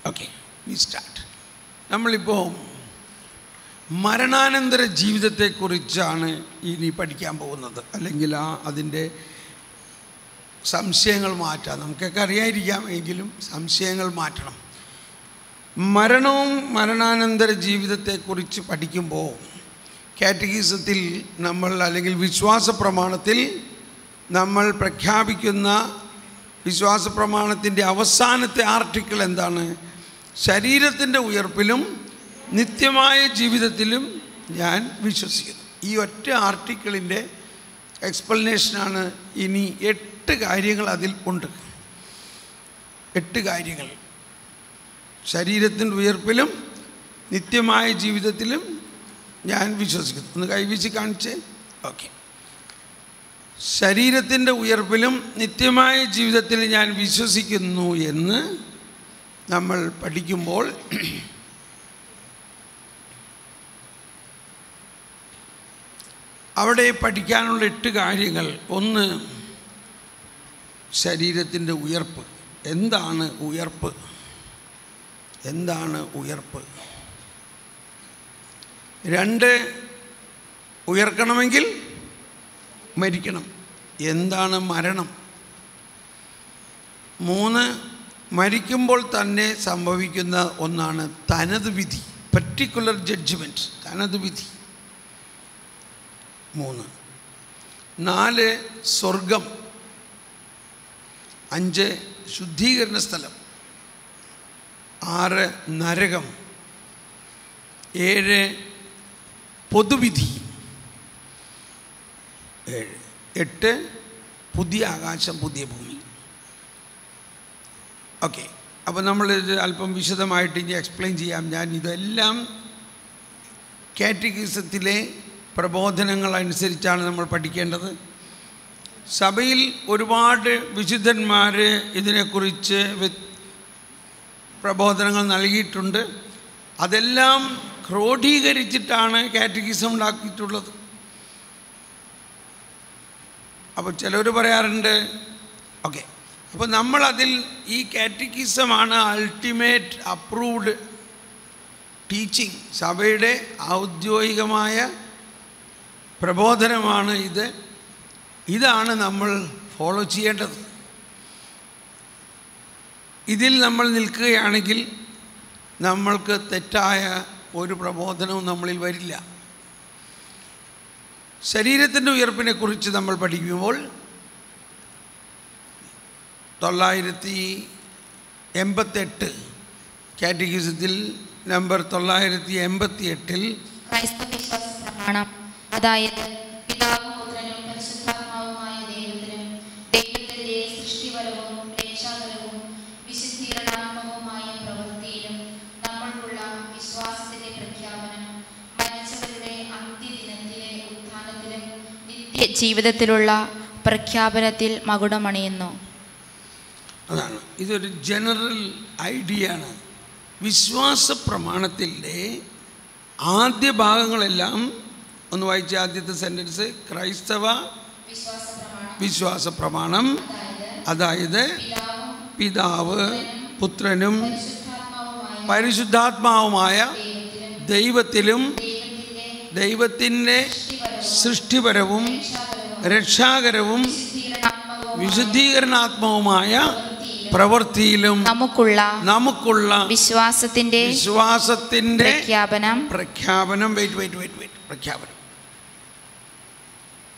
Okay, we start. നമ്മളിപ്പോൾ മരണാനന്തര ജീവിതത്തെക്കുറിച്ചാണ് ഇനി പഠിക്കാൻ പോകുന്നത്. അല്ലെങ്കിൽ അതിൻ്റെ സംശയങ്ങൾ മാറ്റാം. നമുക്കൊക്കെ അറിയാതിരിക്കാം, എങ്കിലും സംശയങ്ങൾ മാറ്റണം. മരണവും മരണാനന്തര ജീവിതത്തെക്കുറിച്ച് പഠിക്കുമ്പോൾ കാറ്റഗിസത്തിൽ നമ്മൾ, അല്ലെങ്കിൽ വിശ്വാസ പ്രമാണത്തിൽ നമ്മൾ പ്രഖ്യാപിക്കുന്ന വിശ്വാസ പ്രമാണത്തിൻ്റെ അവസാനത്തെ ആർട്ടിക്കിൾ എന്താണ്? ശരീരത്തിൻ്റെ ഉയർപ്പിലും നിത്യമായ ജീവിതത്തിലും ഞാൻ വിശ്വസിക്കുന്നു. ഈ ഒറ്റ ആർട്ടിക്കിളിൻ്റെ എക്സ്പ്ലനേഷനാണ് ഇനി 8 കാര്യങ്ങൾ അതിൽ ഉണ്ട്. 8 കാര്യങ്ങൾ. ശരീരത്തിൻ്റെ ഉയർപ്പിലും നിത്യമായ ജീവിതത്തിലും ഞാൻ വിശ്വസിക്കുന്നു. ഒന്ന് കൈവീശി കാണിച്ചേ. ഓക്കെ. ശരീരത്തിൻ്റെ ഉയർപ്പിലും നിത്യമായ ജീവിതത്തിൽ ഞാൻ വിശ്വസിക്കുന്നു എന്ന് നമ്മൾ പഠിക്കുമ്പോൾ അവിടെ പഠിക്കാനുള്ള 8 കാര്യങ്ങൾ. ഒന്ന്, ശരീരത്തിൻ്റെ ഉയർപ്പ്. എന്താണ് ഉയർപ്പ്? എന്താണ് ഉയർപ്പ്? 2, ഉയർക്കണമെങ്കിൽ മരിക്കണം. എന്താണ് മരണം? 3, മരിക്കുമ്പോൾ തന്നെ സംഭവിക്കുന്ന ഒന്നാണ് തനത് വിധി, പർട്ടിക്കുലർ ജഡ്ജ്മെൻറ്റ്, തനത് വിധി. 3. 4, സ്വർഗം. 5, ശുദ്ധീകരണ സ്ഥലം. 6, നരകം. 7, പൊതുവിധി. 8, പുതിയ ആകാശം, പുതിയ ഭൂമി. ഓക്കെ. അപ്പോൾ നമ്മളിത് അല്പം വിശദമായിട്ട് ഇനി എക്സ്പ്ലെയിൻ ചെയ്യാം. ഞാൻ ഇതെല്ലാം കാറ്റഗിസത്തിലെ പ്രബോധനങ്ങൾ അനുസരിച്ചാണ് നമ്മൾ പഠിക്കേണ്ടത്. സഭയിൽ ഒരുപാട് വിശുദ്ധന്മാർ ഇതിനെക്കുറിച്ച് പ്രബോധനങ്ങൾ നൽകിയിട്ടുണ്ട്. അതെല്ലാം ക്രോഡീകരിച്ചിട്ടാണ് കാറ്റഗിസം ഉണ്ടാക്കിയിട്ടുള്ളത്. അപ്പോൾ ചിലർ പറയാറുണ്ട്, ഓക്കെ, അപ്പോൾ നമ്മളതിൽ ഈ കാറ്റഗിസമാണ് അൾട്ടിമേറ്റ് അപ്രൂവ്ഡ് ടീച്ചിങ്. സഭയുടെ ഔദ്യോഗികമായ പ്രബോധനമാണ് ഇത്. ഇതാണ് നമ്മൾ ഫോളോ ചെയ്യേണ്ടത്. ഇതിൽ നമ്മൾ നിൽക്കുകയാണെങ്കിൽ നമ്മൾക്ക് തെറ്റായ ഒരു പ്രബോധനവും നമ്മളിൽ വരില്ല. ശരീരത്തിൻ്റെ ഉയർപ്പിനെക്കുറിച്ച് നമ്മൾ പഠിക്കുമ്പോൾ 988 കാറ്റഗിസത്തിൽ നമ്പർ 988 അതായത് പിതാവും പുത്രനും പരിശുദ്ധാത്മാവുമായ ദൈവത്തിനും ദൈവത്തിന്റെ സൃഷ്ടിപരവും രക്ഷാകരവും വിശുദ്ധീകരണാത്മകവുമായ പ്രവൃത്തിയിലും നമ്മൾക്കുള്ള വിശ്വാസത്തിന്റെ പ്രഖ്യാപനം മരിച്ചവരുടെ അന്ത്യദിനത്തിലെ ഉത്ഥാനത്തിലും നിത്യജീവിതത്തിലുള്ള പ്രഖ്യാപനത്തിൽ മകുടമണിയുന്നു. അതാണ്, ഇതൊരു ജനറൽ ഐഡിയ ആണ്. വിശ്വാസ പ്രമാണത്തിൻ്റെ ആദ്യ ഭാഗങ്ങളെല്ലാം ഒന്ന് വായിച്ച ആദ്യത്തെ സെൻറ്റൻസ്, ക്രൈസ്തവ വിശ്വാസ പ്രമാണം, അതായത് പിതാവ് പുത്രനും പരിശുദ്ധാത്മാവുമായ ദൈവത്തിലും ദൈവത്തിൻ്റെ സൃഷ്ടിപരവും രക്ഷാകരവും വിശുദ്ധീകരണാത്മകവുമായ പ്രവൃത്തിയിലും നമുക്കുള്ള വിശ്വാസത്തിന്റെ പ്രഖ്യാപനം. പ്രഖ്യാപനം.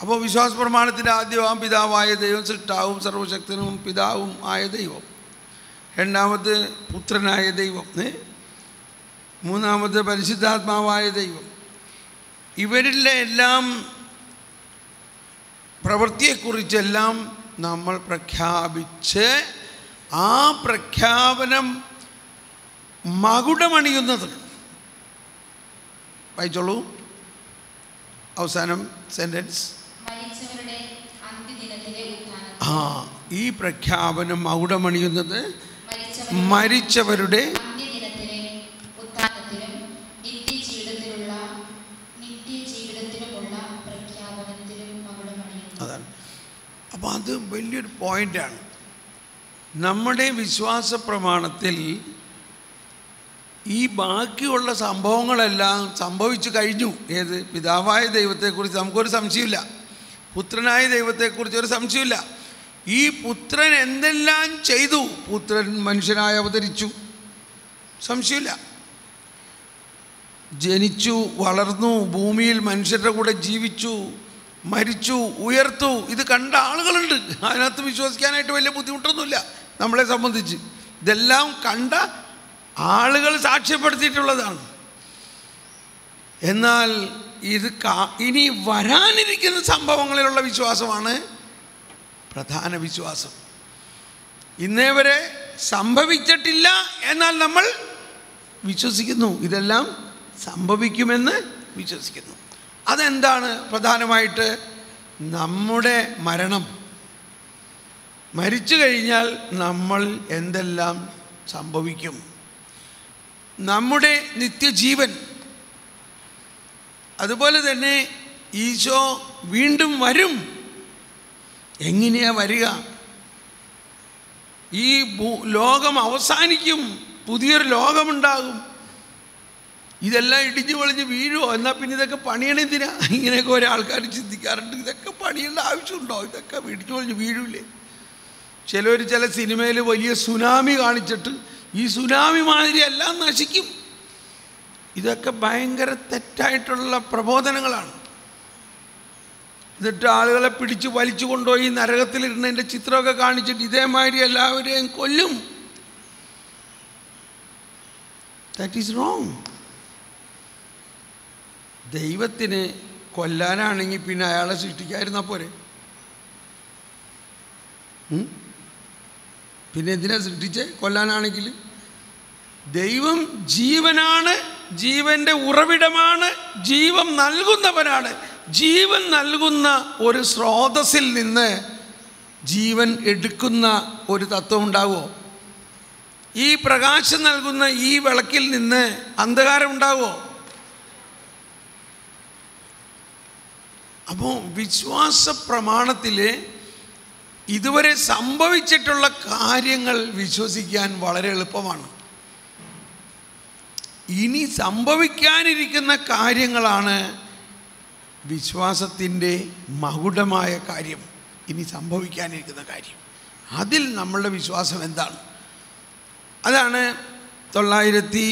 അപ്പോൾ വിശ്വാസ പ്രമാണത്തിൻ്റെ ആദ്യമാം പിതാവായ ദൈവം, സൃഷ്ടാവും സർവശക്തനും പിതാവും ആയ ദൈവം. 2ാമത് പുത്രനായ ദൈവം. 3ാമത് പരിശുദ്ധാത്മാവായ ദൈവം. ഇവരിലെ എല്ലാം പ്രവൃത്തിയെക്കുറിച്ചെല്ലാം നമ്മൾ പ്രഖ്യാപിച്ച് ആ പ്രഖ്യാപനം മകുടമണിയുന്നത്. വായിച്ചോളൂ അവസാനം സെൻറ്റൻസ്. ഈ പ്രഖ്യാപനം മകുടമണിയുന്നത് മരിച്ചവരുടെ അതാണ്. അപ്പോൾ അത് വലിയൊരു പോയിൻ്റാണ്. നമ്മുടെ വിശ്വാസ പ്രമാണത്തിൽ ഈ ബാക്കിയുള്ള സംഭവങ്ങളെല്ലാം സംഭവിച്ചു കഴിഞ്ഞു. ഏത്? പിതാവായ ദൈവത്തെക്കുറിച്ച് നമുക്കൊരു സംശയമില്ല, പുത്രനായ ദൈവത്തെക്കുറിച്ച് ഒരു സംശയമില്ല. ഈ പുത്രൻ എന്തെല്ലാം ചെയ്തു? പുത്രൻ മനുഷ്യനായി അവതരിച്ചു, സംശയമില്ല. ജനിച്ചു, വളർന്നു, ഭൂമിയിൽ മനുഷ്യരുടെ കൂടെ ജീവിച്ചു, മരിച്ചു, ഉയർത്തു. ഇത് കണ്ട ആളുകളുണ്ട്. അതിനകത്ത് വിശ്വസിക്കാനായിട്ട് വലിയ ബുദ്ധിമുട്ടൊന്നുമില്ല നമ്മളെ സംബന്ധിച്ച്. ഇതെല്ലാം കണ്ട ആളുകൾ സാക്ഷ്യപ്പെടുത്തിയിട്ടുള്ളതാണ്. എന്നാൽ ഇത് ഇനി വരാനിരിക്കുന്ന സംഭവങ്ങളിലുള്ള വിശ്വാസമാണ് പ്രധാന വിശ്വാസം. ഇന്നേ വരെ സംഭവിച്ചിട്ടില്ല, എന്നാൽ നമ്മൾ വിശ്വസിക്കുന്നു. ഇതെല്ലാം സംഭവിക്കുമെന്ന് വിശ്വസിക്കുന്നു. അതെന്താണ്? പ്രധാനമായിട്ട് നമ്മുടെ മരണം. മരിച്ചു കഴിഞ്ഞാൽ നമ്മൾ എന്തെല്ലാം സംഭവിക്കും? നമ്മുടെ നിത്യജീവൻ. അതുപോലെ തന്നെ ഈശോ വീണ്ടും വരും. എങ്ങനെയാ വരിക? ഈ ലോകം അവസാനിക്കും, പുതിയൊരു ലോകമുണ്ടാകും. ഇതെല്ലാം ഇടിഞ്ഞു പൊളിഞ്ഞ് വീഴുമോ? എന്നാൽ പിന്നെ ഇതൊക്കെ പണിയണെന്തിനാ? ഇങ്ങനെയൊക്കെ ഓരോ ആൾക്കാർ ചിന്തിക്കാറുണ്ട്. ഇതൊക്കെ പണിയേണ്ട ആവശ്യമുണ്ടോ? ഇതൊക്കെ ഇടിഞ്ഞു പൊളിഞ്ഞ് വീഴൂലേ? ചിലർ ചില സിനിമയിൽ വലിയ സുനാമി കാണിച്ചിട്ട് ഈ സുനാമി മാതിരി എല്ലാം നശിക്കും. ഇതൊക്കെ ഭയങ്കര തെറ്റായിട്ടുള്ള പ്രബോധനങ്ങളാണ്. എന്നിട്ട് ആളുകളെ പിടിച്ച് വലിച്ചു കൊണ്ടുപോയി നരകത്തിലിരുന്നതിൻ്റെ ചിത്രമൊക്കെ കാണിച്ചിട്ട് ഇതേമാതിരി എല്ലാവരെയും കൊല്ലും. That is wrong. ദൈവത്തിന് കൊല്ലാനാണെങ്കിൽ പിന്നെ അയാളെ സൃഷ്ടിക്കാതിരുന്നാൽ പോരെ? പിന്നെ എന്തിനാ സൃഷ്ടിച്ചേ? കൊല്ലാനാണെങ്കിൽ. ദൈവം ജീവനാണ്, ജീവൻ്റെ ഉറവിടമാണ്, ജീവൻ നൽകുന്നവനാണ്. ജീവൻ നൽകുന്ന ഒരു സ്രോതസ്സിൽ നിന്ന് ജീവൻ എടുക്കുന്ന ഒരു തത്വം ഉണ്ടാവുമോ? ഈ പ്രകാശം നൽകുന്ന ഈ വിളക്കിൽ നിന്ന് അന്ധകാരം ഉണ്ടാവുമോ? അപ്പോൾ വിശ്വാസ പ്രമാണത്തിൽ ഇതുവരെ സംഭവിച്ചിട്ടുള്ള കാര്യങ്ങൾ വിശ്വസിക്കാൻ വളരെ എളുപ്പമാണ്. ഇനി സംഭവിക്കാനിരിക്കുന്ന കാര്യങ്ങളാണ് വിശ്വാസത്തിൻ്റെ മകുടമായ കാര്യം. ഇനി സംഭവിക്കാനിരിക്കുന്ന കാര്യം, അതിൽ നമ്മളുടെ വിശ്വാസം എന്താണ്? അതാണ് 988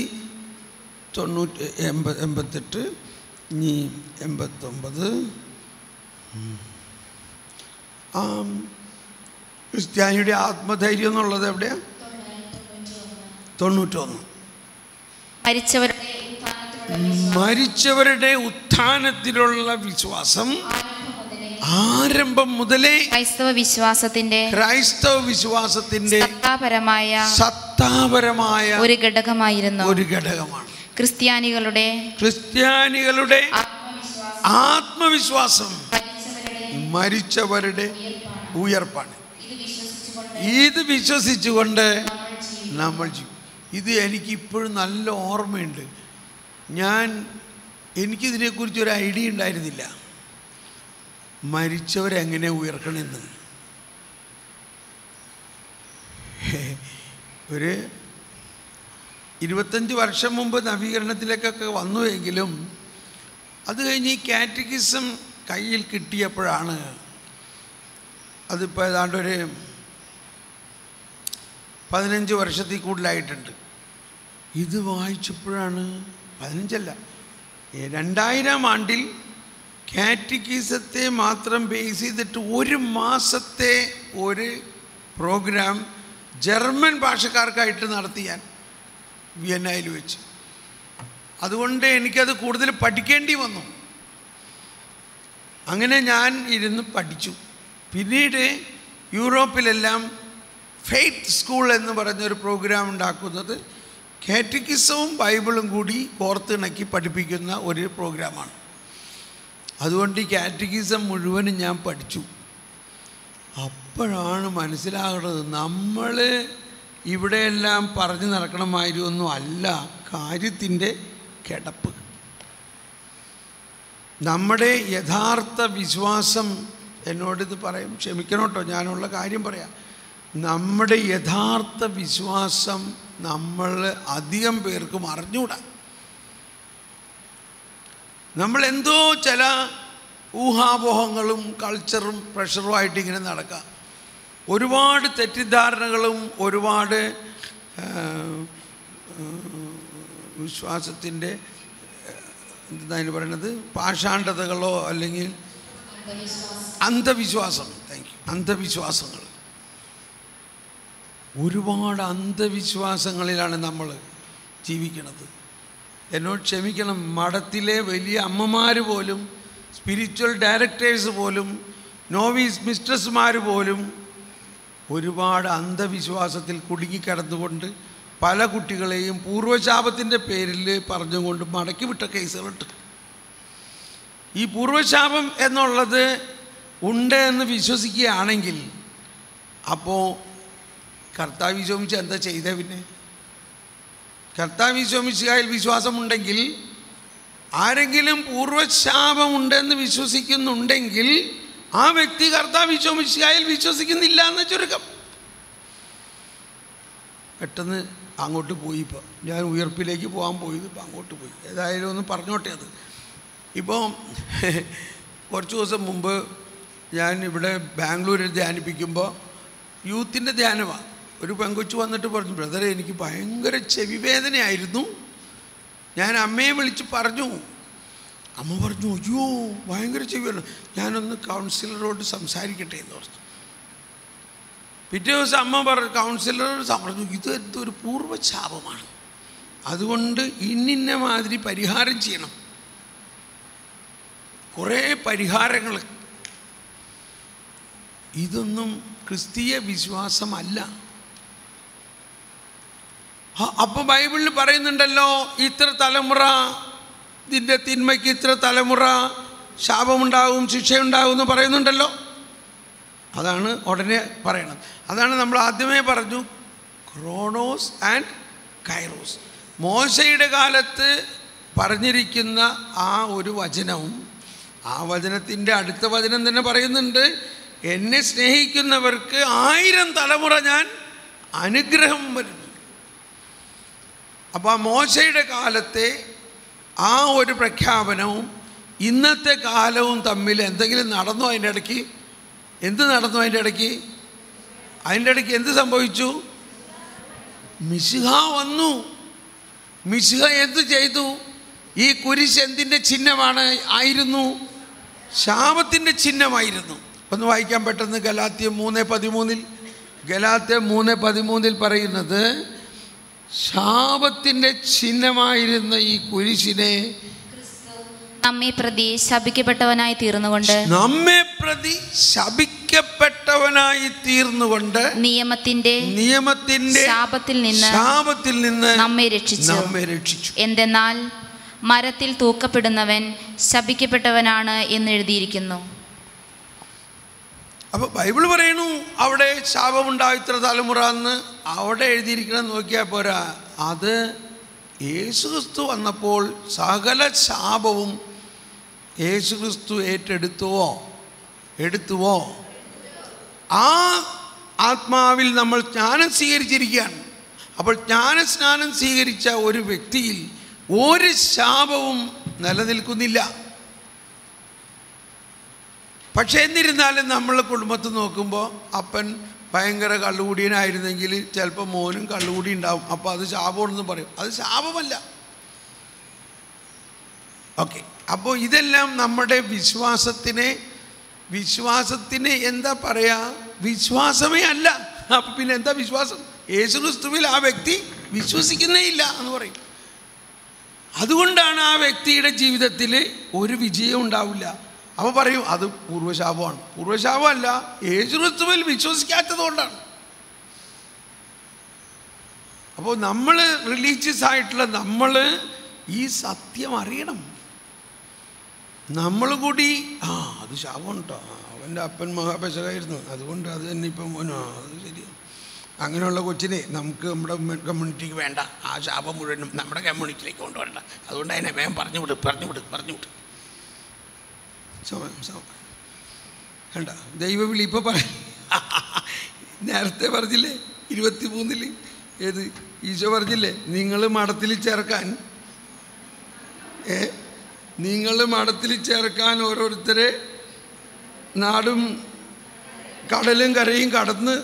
ഇനി 89 ക്രിസ്ത്യാനിയുടെ ആത്മധൈര്യം എന്നുള്ളത് എവിടെയാണ്? 91. മരിച്ചവരുടെ ഉത്ഥാനത്തിലുള്ള വിശ്വാസം ആരംഭം മുതലേ ക്രൈസ്തവ വിശ്വാസത്തിന്റെ സത്താപരമായ ഒരു ഘടകമാണ്. ക്രിസ്ത്യാനികളുടെ ആത്മവിശ്വാസം മരിച്ചവരുടെ ഉയർപ്പാണ്. ഇത് വിശ്വസിച്ചുകൊണ്ട് നമ്മൾ ജീവിക്കും. ഇത് എനിക്കിപ്പോഴും നല്ല ഓർമ്മയുണ്ട്. എനിക്കിതിനെക്കുറിച്ചൊരു ഐഡിയ ഉണ്ടായിരുന്നില്ല, മരിച്ചവരെങ്ങനെ ഉയർക്കണമെന്ന്. ഒരു 25 വർഷം മുമ്പ് നവീകരണത്തിലേക്കൊക്കെ വന്നുവെങ്കിലും അത് കഴിഞ്ഞ് ഈ കാറ്റക്കിസം കയ്യിൽ കിട്ടിയപ്പോഴാണ്, അതിപ്പോൾ ഏതാണ്ടൊരു 15 വർഷത്തിൽ കൂടുതലായിട്ടുണ്ട്. ഇത് വായിച്ചപ്പോഴാണ്, 15 അല്ല, 2000 ആണ്ടിൽ കാറ്റക്കിസത്തെ മാത്രം ബേസ് ചെയ്തിട്ട് 1 മാസത്തെ ഒരു പ്രോഗ്രാം ജർമ്മൻ ഭാഷക്കാർക്കായിട്ട് നടത്തി ഞാൻ വിയന്നയിൽ വെച്ച്. അതുകൊണ്ട് എനിക്കത് കൂടുതൽ പഠിക്കേണ്ടി വന്നു. അങ്ങനെ ഞാൻ ഇരുന്ന് പഠിച്ചു. പിന്നീട് യൂറോപ്പിലെല്ലാം ഫെയ്ത്ത് സ്കൂൾ എന്ന് പറഞ്ഞൊരു പ്രോഗ്രാം ഉണ്ടാക്കുന്നത് കാറ്റക്കിസവും ബൈബിളും കൂടി കോർത്തിണക്കി പഠിപ്പിക്കുന്ന ഒരു പ്രോഗ്രാമാണ്. അതുകൊണ്ട് ഈ കാറ്റക്കിസം മുഴുവനും ഞാൻ പഠിച്ചു. അപ്പോഴാണ് മനസ്സിലാകുന്നത്, നമ്മൾ ഇവിടെയെല്ലാം പറഞ്ഞു നടക്കണമായിരുന്നൊന്നും അല്ല കാര്യത്തിൻ്റെ കിടപ്പ്. നമ്മുടെ യഥാർത്ഥ വിശ്വാസം, എന്നോടിത് പറയും, ക്ഷമിക്കണം കേട്ടോ, ഞാനുള്ള കാര്യം പറയാം. നമ്മുടെ യഥാർത്ഥ വിശ്വാസം നമ്മൾ അധികം പേർക്കും അറിഞ്ഞൂടാ. നമ്മളെന്തോ ചില ഊഹാപോഹങ്ങളും കൾച്ചറും പ്രഷറുമായിട്ട് ഇങ്ങനെ നടക്കാം. ഒരുപാട് തെറ്റിദ്ധാരണകളും ഒരുപാട് വിശ്വാസത്തിൻ്റെ എന്താണ് പറയുന്നത്, പാഷാണ്ഡതകളോ അല്ലെങ്കിൽ അന്ധവിശ്വാസം, അന്ധവിശ്വാസങ്ങൾ, ഒരുപാട് അന്ധവിശ്വാസങ്ങളിലാണ് നമ്മൾ ജീവിക്കുന്നത്. എന്നോട് ക്ഷമിക്കണം, മഠത്തിലെ വലിയ അമ്മമാർ പോലും, സ്പിരിച്വൽ ഡയറക്ടേഴ്സ് പോലും, നോവീസ് മിസ്ട്രസ്മാർ പോലും ഒരുപാട് അന്ധവിശ്വാസത്തിൽ കുടുങ്ങിക്കിടന്നുകൊണ്ട് പല കുട്ടികളെയും പൂർവ്വശാപത്തിൻ്റെ പേരിൽ പറഞ്ഞുകൊണ്ട് മടക്കി വിട്ട കേസുകളുണ്ട്. ഈ പൂർവ്വശാപം എന്നുള്ളത് ഉണ്ട് എന്ന് വിശ്വസിക്കുകയാണെങ്കിൽ അപ്പോൾ കർത്താവ് ഈശോമിശിഹ എന്താ ചെയ്തേ? പിന്നെ കർത്താവ് ഈശോമിശിഹായിൽ വിശ്വാസമുണ്ടെങ്കിൽ, ആരെങ്കിലും പൂർവ്വശാപമുണ്ടെന്ന് വിശ്വസിക്കുന്നുണ്ടെങ്കിൽ ആ വ്യക്തി കർത്താവ് ഈശോമിശിഹായിൽ വിശ്വസിക്കുന്നില്ല എന്ന് ചുരുക്കം. പെട്ടെന്ന് അങ്ങോട്ട് പോയി. ഇപ്പോൾ ഞാൻ ഉയർപ്പിലേക്ക് പോകാൻ പോയത് ഇപ്പം അങ്ങോട്ട് പോയി. ഏതായാലും ഒന്ന് പറഞ്ഞോട്ടെ. അത് ഇപ്പോൾ കുറച്ച് ദിവസം മുമ്പ് ഞാൻ ഇവിടെ ബാംഗ്ലൂരിൽ ധ്യാനിപ്പിക്കുമ്പോൾ യൂത്തിൻ്റെ ധ്യാനമാണ്. ഒരു പെങ്കൊച്ചു വന്നിട്ട് പറഞ്ഞു, ബ്രദറെ എനിക്ക് ഭയങ്കര ചെവി വേദനയായിരുന്നു, ഞാൻ അമ്മയെ വിളിച്ച് പറഞ്ഞു. അമ്മ പറഞ്ഞു, അയ്യോ ഭയങ്കര ചെവി വേദന, ഞാനൊന്ന് കൗൺസിലറോട് സംസാരിക്കട്ടെ എന്ന് പറഞ്ഞു. പിറ്റേ ദിവസം അമ്മ കൗൺസിലറോട് പറഞ്ഞു, ഇത് എന്തൊരു പൂർവ്വശാപമാണ്, അതുകൊണ്ട് ഇന്നിന്ന മാതിരി പരിഹാരം ചെയ്യണം. കുറേ പരിഹാരങ്ങൾ. ഇതൊന്നും ക്രിസ്തീയ വിശ്വാസമല്ല. അപ്പോൾ ബൈബിളിൽ പറയുന്നുണ്ടല്ലോ, ഇത്ര തലമുറ ഇതിൻ്റെ തിന്മയ്ക്ക് ഇത്ര തലമുറ ശാപമുണ്ടാകും, ശിക്ഷയുണ്ടാകും എന്ന് പറയുന്നുണ്ടല്ലോ. അതാണ് ഉടനെ പറയണം. അതാണ് നമ്മൾ ആദ്യമേ പറഞ്ഞു, ക്രോണോസ് ആൻഡ് കൈറോസ്. മോശയുടെ കാലത്ത് പറഞ്ഞിരിക്കുന്ന ആ ഒരു വചനവും ആ വചനത്തിൻ്റെ അടുത്ത വചനം തന്നെ പറയുന്നുണ്ട്, എന്നെ സ്നേഹിക്കുന്നവർക്ക് 1000 തലമുറ ഞാൻ അനുഗ്രഹം വരുന്നു. അപ്പോൾ മോശയുടെ കാലത്തെ ആ ഒരു പ്രഖ്യാപനവും ഇന്നത്തെ കാലവും തമ്മിൽ എന്തെങ്കിലും നടന്നോ? അതിൻ്റെ ഇടയ്ക്ക് എന്ത് നടന്നു? അതിൻ്റെ ഇടയ്ക്ക് എന്ത് സംഭവിച്ചു? മിശിഹ വന്നു. മിശിഹ എന്ത് ചെയ്തു? ഈ കുരിശ് എന്തിൻ്റെ ചിഹ്നമാണ് ആയിരുന്നു? ശാപത്തിൻ്റെ ചിഹ്നമായിരുന്നു. ഒന്ന് വായിക്കാൻ പെട്ടെന്ന് ഗലാത്യർ 3:13. ഗലാത്യർ 3:13 പറയുന്നത്, ശാപത്തിൻ്റെ ചിഹ്നമായിരുന്ന ഈ കുരിശിനെ നമ്മെ പ്രതി ശപിക്കപ്പെട്ടവനായി തീർന്നുകൊണ്ട് നിയമത്തിന്റെ ശാപത്തിൽ നിന്ന് നമ്മെ രക്ഷിച്ചു. എന്തെന്നാൽ മരത്തിൽ തൂക്കപ്പെടുന്നവൻ ശപിക്കപ്പെട്ടവനാണ് എന്ന് എഴുതിയിരിക്കുന്നു. അപ്പോൾ ബൈബിൾ പറയണു അവിടെ ശാപമുണ്ടാവും ഇത്ര തലമുറ എന്ന്. അവിടെ എഴുതിയിരിക്കണം നോക്കിയാൽ പോരാ. അത് യേശുക്രിസ്തു വന്നപ്പോൾ സകല ശാപവും യേശുക്രിസ്തു എടുത്തുവോ? ആ ആത്മാവിൽ നമ്മൾ ജ്ഞാനം സ്വീകരിച്ചിരിക്കുകയാണ്. അപ്പോൾ ജ്ഞാനസ്നാനം സ്വീകരിച്ച ഒരു വ്യക്തിയിൽ ഒരു ശാപവും നിലനിൽക്കുന്നില്ല. പക്ഷേ എന്നിരുന്നാലും നമ്മൾ കുടുംബത്തിൽ നോക്കുമ്പോൾ അപ്പൻ ഭയങ്കര കള്ളുകൂടിയനായിരുന്നെങ്കിൽ ചിലപ്പോൾ മോനും കള്ളുകൂടി ഉണ്ടാവും. അപ്പോൾ അത് ശാപമാണെന്ന് പറയും. അത് ശാപമല്ല. ഓക്കെ, അപ്പോൾ ഇതെല്ലാം നമ്മുടെ വിശ്വാസത്തിന് എന്താ പറയുക? വിശ്വാസമേ അല്ല. അപ്പം പിന്നെ എന്താ വിശ്വാസം? യേശുക്രിസ്തുവിൽ ആ വ്യക്തി വിശ്വസിക്കുന്നേ ഇല്ല എന്ന് പറയും. അതുകൊണ്ടാണ് ആ വ്യക്തിയുടെ ജീവിതത്തിൽ ഒരു വിജയം ഉണ്ടാവില്ല. അപ്പോൾ പറയും അത് പൂർവ്വശാപമാണ്. പൂർവ്വശാപമല്ല, യേശുക്രിസ്തുവിൽ വിശ്വസിക്കാത്തത് കൊണ്ടാണ്. അപ്പോൾ നമ്മൾ റിലീജിയസ് ആയിട്ടുള്ള നമ്മൾ ഈ സത്യം അറിയണം. നമ്മൾ കൂടി അത് ശാപം കേട്ടോ, അവൻ്റെ അപ്പൻ മഹാപശകായിരുന്നു, അതുകൊണ്ട് അത് തന്നെ ഇപ്പം അത് ശരിയാണ്. അങ്ങനെയുള്ള കൊച്ചിനെ നമുക്ക് നമ്മുടെ കമ്മ്യൂണിറ്റിക്ക് വേണ്ട. ആ ശാപം മുഴുവനും നമ്മുടെ കമ്മ്യൂണിറ്റിയിലേക്ക് കൊണ്ടുവരണ്ട. അതുകൊണ്ട് അതിനെ വേഗം പറഞ്ഞു വിട്ട് കണ്ട ദൈവവിളി ഇപ്പോൾ നേരത്തെ പറഞ്ഞില്ലേ 23 ഏത് ഈശോ പറഞ്ഞില്ലേ, നിങ്ങൾ മഠത്തിൽ ചേർക്കാൻ ഓരോരുത്തരെ നാടും കടലും കരയും കടന്ന്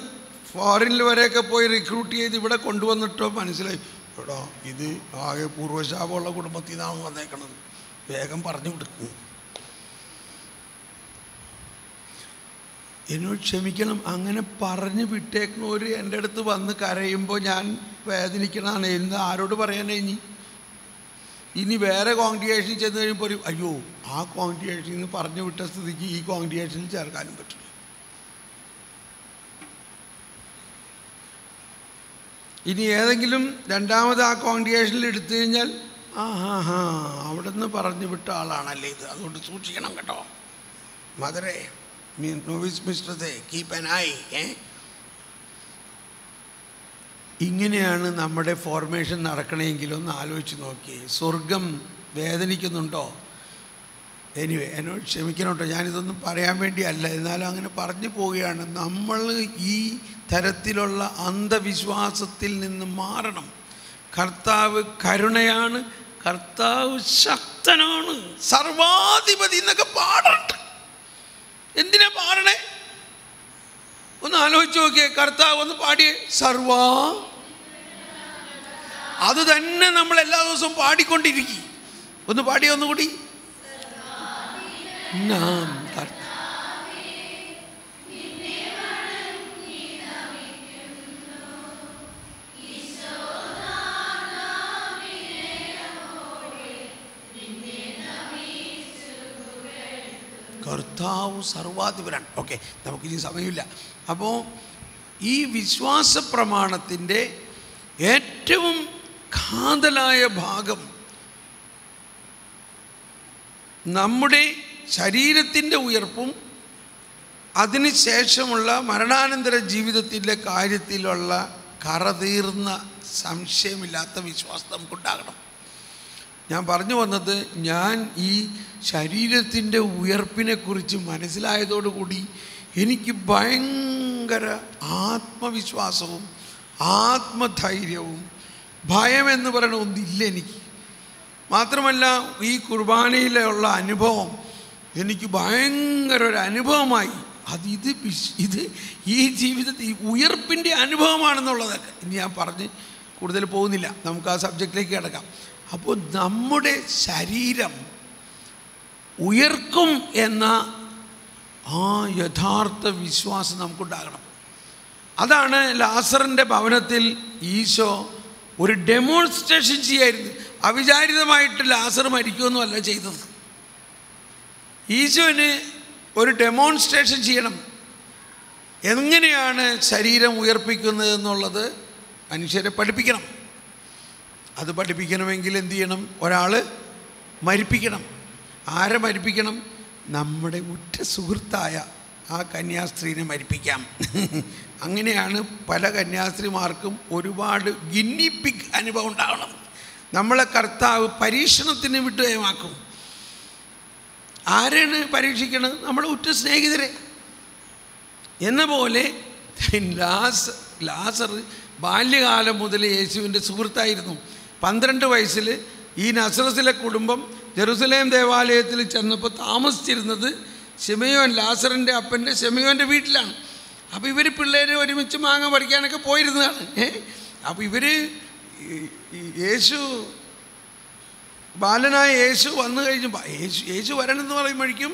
ഫോറിനിൽ വരെയൊക്കെ പോയി റിക്രൂട്ട് ചെയ്ത് ഇവിടെ കൊണ്ടുവന്നിട്ടോ മനസ്സിലായി, എടാ ഇത് ആകെ പൂർവ്വശാപമുള്ള കുടുംബത്തിൽ നിന്നാണ് വന്നേക്കണത്, വേഗം പറഞ്ഞു വിടുന്നു. എന്നോട് ക്ഷമിക്കണം, അങ്ങനെ പറഞ്ഞു വിട്ടേക്കണവർ എൻ്റെ അടുത്ത് വന്ന് കരയുമ്പോൾ ഞാൻ വേദനിക്കണതാണ്. എന്ന് ആരോട് പറയാനേ? ഇനി വേറെ കോൺഗ്രിഗേഷനിൽ ചെന്ന് കഴിയുമ്പോൾ അയ്യോ ആ കോൺഗ്രിഗേഷനിൽ നിന്ന് പറഞ്ഞു വിട്ട സ്ഥിതിക്ക് ഈ കോൺഗ്രിഗേഷനിൽ ചേർക്കാനും പറ്റില്ല. ഇനി ഏതെങ്കിലും രണ്ടാമത് ആ കോൺഗ്രിഗേഷനിൽ എടുത്തു കഴിഞ്ഞാൽ അവിടെ നിന്ന് പറഞ്ഞു വിട്ട ആളാണല്ലേ ഇത്, അതുകൊണ്ട് സൂക്ഷിക്കണം കേട്ടോ മദറേ, മിസ്റ്ററേ, കീപ്പ് ആൻ ഐ. ഇങ്ങനെയാണ് നമ്മുടെ ഫോർമേഷൻ നടക്കണമെങ്കിലും ഒന്ന് ആലോചിച്ച് നോക്കിയേ. സ്വർഗം വേദനിക്കുന്നുണ്ടോ? എനിവേ എന്നോട് ക്ഷമിക്കണം കേട്ടോ, ഞാനിതൊന്നും പറയാൻ വേണ്ടിയല്ല, എന്നാലും അങ്ങനെ പറഞ്ഞു പോവുകയാണ്. നമ്മൾ ഈ തരത്തിലുള്ള അന്ധവിശ്വാസത്തിൽ നിന്ന് മാറണം. കർത്താവ് കരുണയാണ്, കർത്താവ് ശക്തനാണ്, സർവാധിപതി എന്നൊക്കെ പാടട്ടെ. എന്തിനാ പാടണേ? ഒന്ന് ആലോചിച്ച് നോക്കിയേ. കർത്താവ് ഒന്ന് പാടിയേ, സർവാ. അത് തന്നെ നമ്മൾ എല്ലാ ദിവസവും പാടിക്കൊണ്ടിരിക്കും. ഒന്ന് പാടിയ ഒന്നുകൂടി, നാം കർത്താവ് സർവാധിപനാണ്. ഓക്കെ, നമുക്കിനി സമയമില്ല. അപ്പോൾ ഈ വിശ്വാസ പ്രമാണത്തിൻ്റെ ഏറ്റവും കാതലായ ഭാഗം നമ്മുടെ ശരീരത്തിൻ്റെ ഉയർപ്പും അതിനുശേഷമുള്ള മരണാനന്തര ജീവിതത്തിൻ്റെ കാര്യത്തിലുള്ള കറതീർന്ന സംശയമില്ലാത്ത വിശ്വാസം നമുക്കുണ്ടാകണം. ഞാൻ പറഞ്ഞു വന്നത്, ഞാൻ ഈ ശരീരത്തിൻ്റെ ഉയർപ്പിനെക്കുറിച്ച് മനസ്സിലായതോടുകൂടി എനിക്ക് ഭയങ്കര ആത്മവിശ്വാസവും ആത്മധൈര്യവും ഭയമെന്ന് പറയുന്ന ഒന്നില്ല എനിക്ക്. മാത്രമല്ല ഈ കുർബാനയിലുള്ള അനുഭവം എനിക്ക് ഭയങ്കര ഒരു അനുഭവമായി. ഇത് ഈ ജീവിതത്തിൽ ഈ ഉയർപ്പിൻ്റെ അനുഭവമാണെന്നുള്ളതൊക്കെ ഇനി ഞാൻ പറഞ്ഞ് കൂടുതൽ പോകുന്നില്ല, നമുക്ക് ആ സബ്ജക്റ്റിലേക്ക് കിടക്കാം. അപ്പോൾ നമ്മുടെ ശരീരം ഉയർക്കും എന്ന ആ യഥാർത്ഥ വിശ്വാസം നമുക്കുണ്ടാകണം. അതാണ് ലാസറിൻ്റെ ഭവനത്തിൽ ഈശോ ഒരു ഡെമോൺസ്ട്രേഷൻ ചെയ്യായിരുന്നു. അവിചാരിതമായിട്ട് ലാസർ മരിക്കുമെന്നുമല്ല ചെയ്തത്. ഈശോന് ഒരു ഡെമോൺസ്ട്രേഷൻ ചെയ്യണം. എങ്ങനെയാണ് ശരീരം ഉയർപ്പിക്കുന്നത് എന്നുള്ളത് മനുഷ്യരെ പഠിപ്പിക്കണം. അത് പഠിപ്പിക്കണമെങ്കിൽ എന്തു ചെയ്യണം? ഒരാൾ മരിപ്പിക്കണം. ആരെ മരിപ്പിക്കണം? നമ്മുടെ ഉറ്റ സുഹൃത്തായ ആ കന്യാസ്ത്രീനെ മരിപ്പിക്കാം. അങ്ങനെയാണ് പല കന്യാസ്ത്രീമാർക്കും ഒരുപാട് ഗിന്നി പിഗ് അനുഭവം ഉണ്ടാകണം. നമ്മളെ കർത്താവ് പരീക്ഷണത്തിന് വിധേയമാക്കും. ആരെയാണ് പരീക്ഷിക്കണത്? നമ്മുടെ ഉറ്റ സ്നേഹിതരെ. എന്ന പോലെ ലാസർ ബാല്യകാലം മുതൽ യേശുവിൻ്റെ സുഹൃത്തായിരുന്നു. 12 വയസ്സിൽ ഈ നസറത്തിലെ കുടുംബം ജെറുസലേം ദേവാലയത്തിൽ ചെന്നപ്പോൾ താമസിച്ചിരുന്നത് ശിമയോൻ, ലാസറിൻ്റെ അപ്പൻ്റെ ശിമയോൻ്റെ വീട്ടിലാണ്. അപ്പോൾ ഇവർ പിള്ളേർ ഒരുമിച്ച് മാങ്ങ പറിക്കാനൊക്കെ പോയിരുന്നതാണ്. അപ്പോൾ ഇവർ ബാലനായ യേശു വന്നു കഴിഞ്ഞപ്പോൾ യേശു വരണമെന്ന് പറയുമ്പോഴേക്കും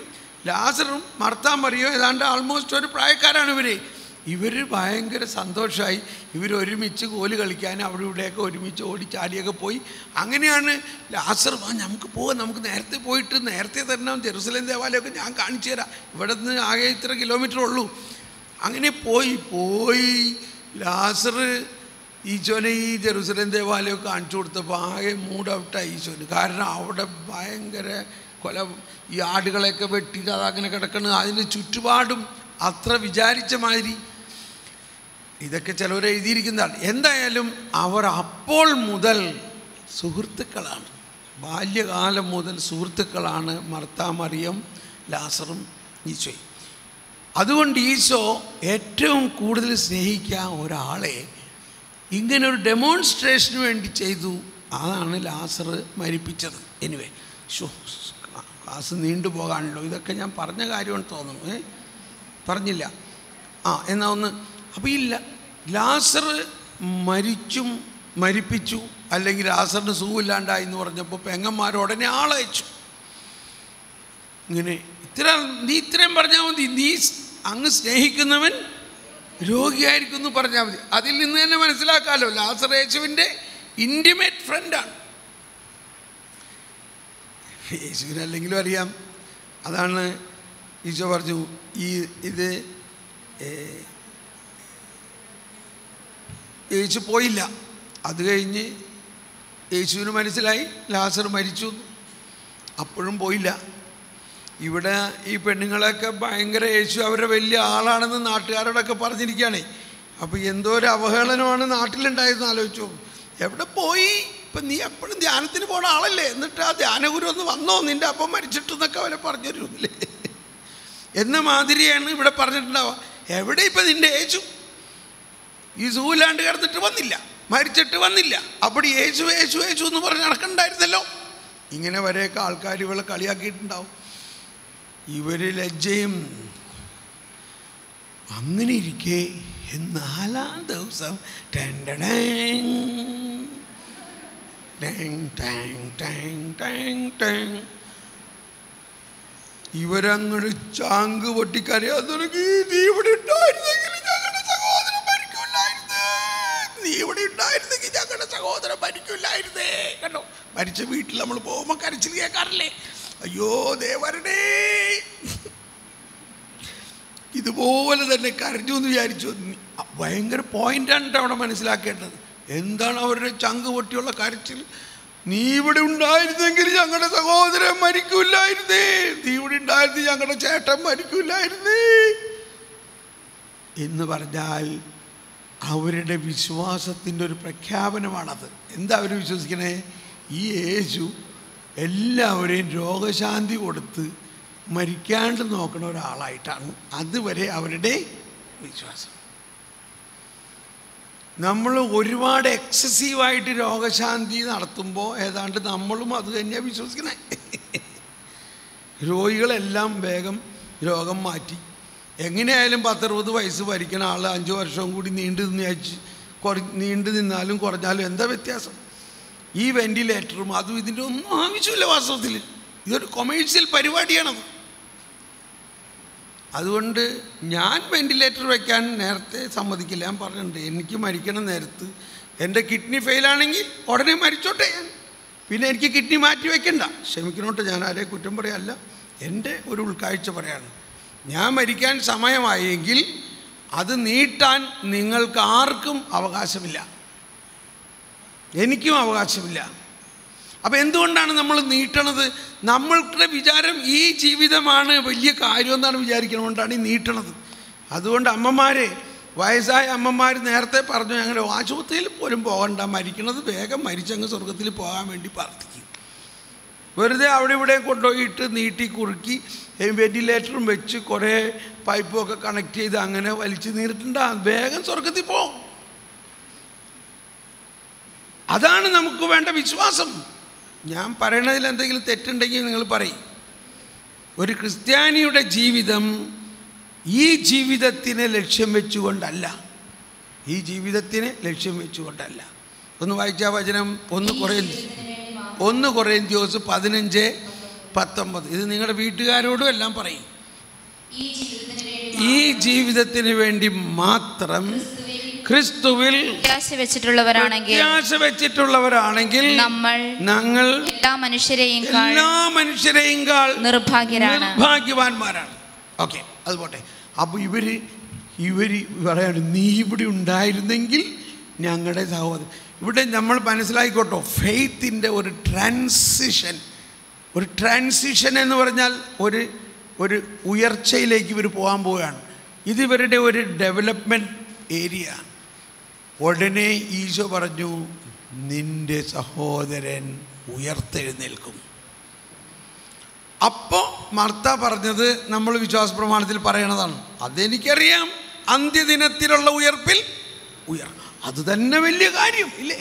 ലാസറും മർത്താം മറിയോ ഏതാണ്ട് ആൾമോസ്റ്റ് ഒരു പ്രായക്കാരാണ് ഇവർ ഭയങ്കര സന്തോഷമായി. ഇവരൊരുമിച്ച് കോല് കളിക്കാൻ അവിടെ ഇവിടെയൊക്കെ ഒരുമിച്ച് ഓടിച്ചാടിയൊക്കെ പോയി. അങ്ങനെയാണ് ലാസർ നമുക്ക് പോകാം, നമുക്ക് നേരത്തെ പോയിട്ട് നേരത്തെ തരണം, ജെറുസലേം ദേവാലയമൊക്കെ ഞാൻ കാണിച്ചു തരാം, ഇവിടെ നിന്ന് ആകെ ഇത്ര കിലോമീറ്റർ ഉള്ളൂ. അങ്ങനെ പോയി ലാസർ ഈശോനെ ഈ ജെറുസലേം ദേവാലയമൊക്കെ കാണിച്ചു കൊടുത്തപ്പോൾ ആകെ മൂഡ് ഔട്ടായി ഈശോന്. കാരണം അവിടെ ഭയങ്കര ഈ ആടുകളെയൊക്കെ വെട്ടിയിട്ട് അതങ്ങനെ കിടക്കണം, അതിന് ചുറ്റുപാടും അത്ര വിചാരിച്ച മാതിരി ഇതൊക്കെ ചിലവർ എഴുതിയിരിക്കുന്നതാണ്. എന്തായാലും അവർ അപ്പോൾ മുതൽ സുഹൃത്തുക്കളാണ്, ബാല്യകാലം മുതൽ സുഹൃത്തുക്കളാണ് മർത്താ മറിയം ലാസറും ഈശോയും. അതുകൊണ്ട് ഈശോ ഏറ്റവും കൂടുതൽ സ്നേഹിക്കാൻ ഒരാളെ ഇങ്ങനെ ഒരു ഡെമോൺസ്ട്രേഷന് വേണ്ടി ചെയ്തു. അതാണ് ലാസർ മരിപ്പിച്ചത്. Anyway, class നീണ്ടുപോകാണല്ലോ. ഇതൊക്കെ ഞാൻ പറഞ്ഞ കാര്യമെന്ന് തോന്നുന്നു. പറഞ്ഞില്ല. എന്നാൽ ഒന്ന്. അപ്പോൾ ഈ ലാസർ മരിപ്പിച്ചു, അല്ലെങ്കിൽ ലാസറിന് സുഖമില്ലാണ്ടായി എന്ന് പറഞ്ഞപ്പോൾ പെങ്ങന്മാർ ഉടനെ ആളയച്ചു. ഇങ്ങനെ നീ ഇത്രയും പറഞ്ഞാൽ മതി, നീ അങ്ങ് സ്നേഹിക്കുന്നവൻ രോഗിയായിരിക്കും എന്ന് പറഞ്ഞാൽ മതി. അതിൽ നിന്ന് തന്നെ മനസ്സിലാക്കാമല്ലോ ലാസർ യേശുവിൻ്റെ ഇൻറ്റിമേറ്റ് ഫ്രണ്ടാണ്. യേശുവിന് അല്ലെങ്കിലും അറിയാം. അതാണ് ഈശോ പറഞ്ഞു, ഇത് യേശു പോയില്ല. അത് കഴിഞ്ഞ് യേശുവിന് മനസ്സിലായി ലാസർ മരിച്ചു. അപ്പോഴും പോയില്ല. ഇവിടെ ഈ പെണ്ണുങ്ങളൊക്കെ ഭയങ്കര യേശു അവരുടെ വലിയ ആളാണെന്ന് നാട്ടുകാരോടൊക്കെ പറഞ്ഞിരിക്കുകയാണേ. അപ്പോൾ എന്തോ ഒരു അവഹേളനമാണ് നാട്ടിലുണ്ടായതെന്ന് ആലോചിച്ചു. എവിടെ പോയി? ഇപ്പം നീ എപ്പോഴും ധ്യാനത്തിന് പോണ ആളല്ലേ, എന്നിട്ട് ആ ധ്യാനഗുരു ഒന്ന് വന്നോ, നിൻ്റെ അപ്പം മരിച്ചിട്ടെന്നൊക്കെ അവരെ പറഞ്ഞു തരുമില്ലേ എന്ന മാതിരിയാണ് ഇവിടെ പറഞ്ഞിട്ടുണ്ടാവുക. എവിടെ ഇപ്പം നിൻ്റെ യേശു? ഈ സൂലാണ്ട് കിടന്നിട്ട് വന്നില്ല, മരിച്ചിട്ട് വന്നില്ല, അപ്പോൾ യേശു യേശു യേശു എന്ന് പറഞ്ഞ് നടക്കണ്ടായിരുന്നല്ലോ. ഇങ്ങനെ വരെയൊക്കെ ആൾക്കാർ ഇവളെ കളിയാക്കിയിട്ടുണ്ടാവും. ഇവർ ലജ്ജയും. അങ്ങനെ ഇരിക്കെ 4-ാം ദിവസം ഇവരങ്ങോട്ട് ചാങ്ക് പൊട്ടിക്കരയാൻ തുടങ്ങി. നീ ഇവിടെ ഉണ്ടായിരുന്നെങ്കിൽ ഞങ്ങളുടെ സഹോദരൻ മരിക്കില്ലായിരുന്നേ, നീ ഇവിടെ ഉണ്ടായിരുന്നെങ്കിൽ ഞങ്ങളുടെ സഹോദരൻ മരിക്കില്ലായിരുന്നേ. കണ്ടോ, മരിച്ച വീട്ടിൽ നമ്മൾ പോകുമ്പോൾ കരച്ചിൽ കേൾക്കാറില്ലേ? അയ്യോ ദേവരണേ, ഇതുപോലെ തന്നെ കരഞ്ഞു എന്ന് വിചാരിച്ചു. ഭയങ്കര പോയിൻ്റാണ് അവിടെ മനസ്സിലാക്കേണ്ടത്. എന്താണ് അവരുടെ ചങ്ക് പൊട്ടിയുള്ള കരച്ചിൽ? നീ ഇവിടെ ഉണ്ടായിരുന്നെങ്കിൽ ഞങ്ങളുടെ സഹോദരൻ മരിക്കില്ലായിരുന്നേ, നീ ഇവിടെ ഉണ്ടായിരുന്നെങ്കിൽ ഞങ്ങളുടെ ചേട്ടൻ മരിക്കില്ലായിരുന്നേ എന്ന് പറഞ്ഞാൽ അവരുടെ വിശ്വാസത്തിൻ്റെ ഒരു പ്രഖ്യാപനമാണത്. എന്താ അവർ വിശ്വസിക്കണേ? ഈ യേശു എല്ലാവരെയും രോഗശാന്തി കൊടുത്ത് മരിക്കാണ്ട് നോക്കുന്ന ഒരാളായിട്ടാണ് അതുവരെ അവരുടെ വിശ്വാസം. നമ്മൾ ഒരുപാട് എക്സസീവായിട്ട് രോഗശാന്തി നടത്തുമ്പോൾ ഏതാണ്ട് നമ്മളും അത് തന്നെയാണ് വിശ്വസിക്കണേ. രോഗികളെല്ലാം വേഗം രോഗം മാറ്റി. എങ്ങനെയായാലും 10-60 വയസ്സ് ഭരിക്കണ ആൾ 5 വർഷവും കൂടി നീണ്ടു നിന്നാലും കുറഞ്ഞാലും എന്താ വ്യത്യാസം? ഈ വെൻറ്റിലേറ്ററും അതും ഇതിൻ്റെ ഒന്നും ആവശ്യമില്ല. വാസ്തവത്തിൽ ഇതൊരു കൊമേഴ്സ്യൽ പരിപാടിയാണത്. അതുകൊണ്ട് ഞാൻ വെൻറ്റിലേറ്റർ വയ്ക്കാൻ നേരത്തെ സമ്മതിക്കില്ല. ഞാൻ പറഞ്ഞിട്ടുണ്ട്, എനിക്ക് മരിക്കണ നേരത്ത് എൻ്റെ കിഡ്നി ഫെയിലാണെങ്കിൽ ഉടനെ മരിച്ചോട്ടെ ഞാൻ, പിന്നെ എനിക്ക് കിഡ്നി മാറ്റി വയ്ക്കണ്ട. ക്ഷമിക്കണോട്ട്, ഞാൻ ആരെയും കുറ്റം പറയല്ല, എൻ്റെ ഒരു ഉൾക്കാഴ്ച പറയാണ്. ഞാൻ മരിക്കാൻ സമയമായെങ്കിൽ അത് നീട്ടാൻ നിങ്ങൾക്ക് ആർക്കും അവകാശമില്ല, എനിക്കും അവകാശമില്ല. അപ്പോൾ എന്തുകൊണ്ടാണ് നമ്മൾ നീട്ടണത്? നമ്മളുടെ വിചാരം ഈ ജീവിതമാണ് വലിയ കാര്യമെന്നാണ് വിചാരിക്കണതുകൊണ്ടാണ് ഈ നീട്ടണത്. അതുകൊണ്ട് അമ്മമാരെ, വയസ്സായ അമ്മമാർ നേരത്തെ പറഞ്ഞു, ഞങ്ങൾ ആശുപത്രിയിൽ പോലും പോകണ്ട, മരിക്കണത് വേഗം മരിച്ചങ്ങ് സ്വർഗത്തിൽ പോകാൻ വേണ്ടി പ്രാർത്ഥിക്കും. വെറുതെ അവിടെ ഇവിടെ കൊണ്ടുപോയിട്ട് നീട്ടി കുറുക്കി വെൻറ്റിലേറ്ററും വെച്ച് കുറേ പൈപ്പൊക്കെ കണക്ട് ചെയ്ത് അങ്ങനെ വലിച്ചു നീട്ടിട്ടുണ്ടാ വേഗം സ്വർഗത്തിൽ പോകും. അതാണ് നമുക്ക് വേണ്ട വിശ്വാസം. ഞാൻ പറയണതിൽ എന്തെങ്കിലും തെറ്റുണ്ടെങ്കിൽ നിങ്ങൾ പറയും. ഒരു ക്രിസ്ത്യാനിയുടെ ജീവിതം ഈ ജീവിതത്തിനെ ലക്ഷ്യം വെച്ചുകൊണ്ടല്ല, ഈ ജീവിതത്തിനെ ലക്ഷ്യം വെച്ചുകൊണ്ടല്ല. ഒന്ന് വായിച്ച വചനം 1 കൊറിന്ത്യോസ് 15:19. ഇത് നിങ്ങളുടെ വീട്ടുകാരോടും എല്ലാം പറയും. ഈ ജീവിതത്തിന് വേണ്ടി മാത്രം ക്രിസ്തുവിൽ പ്രത്യാശ വെച്ചിട്ടുള്ളവരാണെങ്കിൽ ഞങ്ങൾ എല്ലാ മനുഷ്യരെയും നിർഭാഗ്യവാന്മാരാണ്. ഓക്കെ, അത് പോട്ടെ. അപ്പോൾ ഇവര് പറയാണ്, നീ ഇവിടെ ഉണ്ടായിരുന്നെങ്കിൽ ഞങ്ങളുടെ സഹോദരൻ. ഇവിടെ നമ്മൾ മനസ്സിലായിക്കോട്ടോ, ഫെയ്ത്തിൻ്റെ ഒരു ട്രാൻസിഷൻ എന്ന് പറഞ്ഞാൽ ഒരു ഉയർച്ചയിലേക്ക് ഇവർ പോകാൻ പോവുകയാണ്. ഇതിവരുടെ ഒരു ഡെവലപ്മെൻറ്റ് ഏരിയ. ഉടനെ ഈശോ പറഞ്ഞു, നിന്റെ സഹോദരൻ ഉയർത്തെഴുന്നേൽക്കും. അപ്പോൾ മർത്ത പറഞ്ഞത് നമ്മൾ വിശ്വാസ പ്രമാണത്തിൽ പറയണതാണ്. അതെനിക്കറിയാം, അന്ത്യദിനത്തിലുള്ള ഉയർപ്പിൽ അത് തന്നെ വലിയ കാര്യം ഇല്ലേ?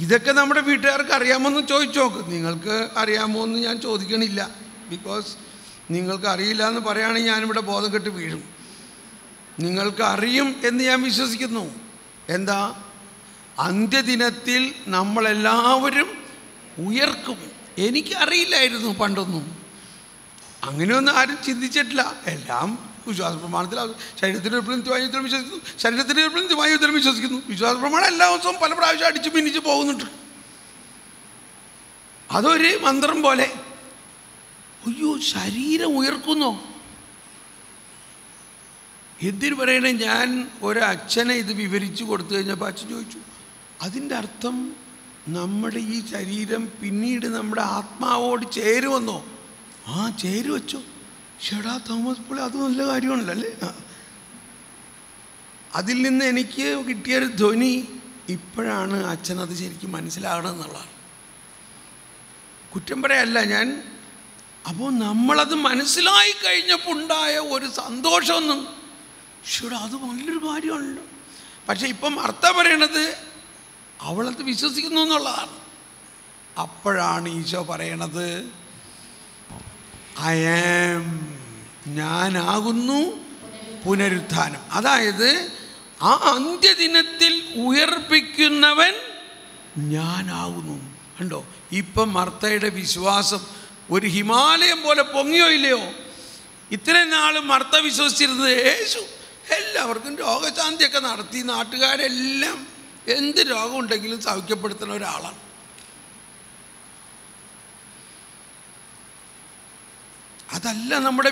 ഇതൊക്കെ നമ്മുടെ വീട്ടുകാർക്ക് അറിയാമോന്ന് ചോദിച്ചു നോക്ക്. നിങ്ങൾക്ക് അറിയാമോ എന്ന് ഞാൻ ചോദിക്കണില്ല. ബിക്കോസ് നിങ്ങൾക്ക് അറിയില്ല എന്ന് പറയുകയാണെങ്കിൽ ഞാനിവിടെ ബോധം കെട്ട് വീഴും. നിങ്ങൾക്ക് അറിയും എന്ന് ഞാൻ വിശ്വസിക്കുന്നു. എന്താ? അന്ത്യദിനത്തിൽ നമ്മളെല്ലാവരും ഉയർക്കും. എനിക്കറിയില്ലായിരുന്നു പണ്ടൊന്നും, അങ്ങനെയൊന്നും ആരും ചിന്തിച്ചിട്ടില്ല. എല്ലാം വിശ്വാസ പ്രമാണത്തിൽ ശരീരത്തിൻ്റെ വായുത്തിലും വിശ്വസിക്കുന്നു, ശരീരത്തിൻ്റെ വായുത്തിലും വിശ്വസിക്കുന്നു. വിശ്വാസ പ്രമാണം എല്ലാ ദിവസവും പല പ്രാവശ്യം അടിച്ച് പിന്നിച്ച് പോകുന്നുണ്ട്. അതൊരു മന്ത്രം പോലെ. അയ്യോ, ശരീരം ഉയർക്കുന്നോ? എന്തിനു പറയണേ? ഞാൻ ഒരച്ഛനെ ഇത് വിവരിച്ചു കൊടുത്തു കഴിഞ്ഞപ്പോൾ അച്ഛൻ ചോദിച്ചു, അതിൻ്റെ അർത്ഥം നമ്മുടെ ഈ ശരീരം പിന്നീട് നമ്മുടെ ആത്മാവോട് ചേരുമെന്നോ? ആ, ചേരുവച്ചോ. ഷെടാ തോമസ് പുള്ളി, അത് നല്ല കാര്യമാണല്ലോ അല്ലേ? അതിൽ നിന്ന് എനിക്ക് കിട്ടിയൊരു ധ്വനി ഇപ്പോഴാണ് അച്ഛനത് ശരിക്കും മനസ്സിലാകണമെന്നുള്ളതാണ്. കുറ്റം പറയല്ല ഞാൻ. അപ്പോൾ നമ്മളത് മനസ്സിലായി കഴിഞ്ഞപ്പോൾ ഉണ്ടായ ഒരു സന്തോഷമൊന്നും, ഷെടാ അത് നല്ലൊരു കാര്യമാണല്ലോ. പക്ഷെ ഇപ്പം അർത്ഥം പറയണത് അവളത് വിശ്വസിക്കുന്നു എന്നുള്ളതാണ്. അപ്പോഴാണ് ഈശോ പറയണത്, ഐ ആം, ഞാനാകുന്നു പുനരുത്ഥാനം. അതായത് ആ അന്ത്യദിനത്തിൽ ഉയർപ്പിക്കുന്നവൻ ഞാനാകുന്നു. കണ്ടോ, ഇപ്പം മർത്തയുടെ വിശ്വാസം ഒരു ഹിമാലയം പോലെ പൊങ്ങിയോ ഇല്ലയോ? ഇത്രയും നാൾ മർത്ത വിശ്വസിച്ചിരുന്നത് യേശു എല്ലാവർക്കും രോഗശാന്തിയൊക്കെ നടത്തി നാട്ടുകാരെല്ലാം എന്ത് രോഗം ഉണ്ടെങ്കിലും സൗഖ്യപ്പെടുത്തുന്ന ഒരാളാണ്. അതല്ല നമ്മുടെ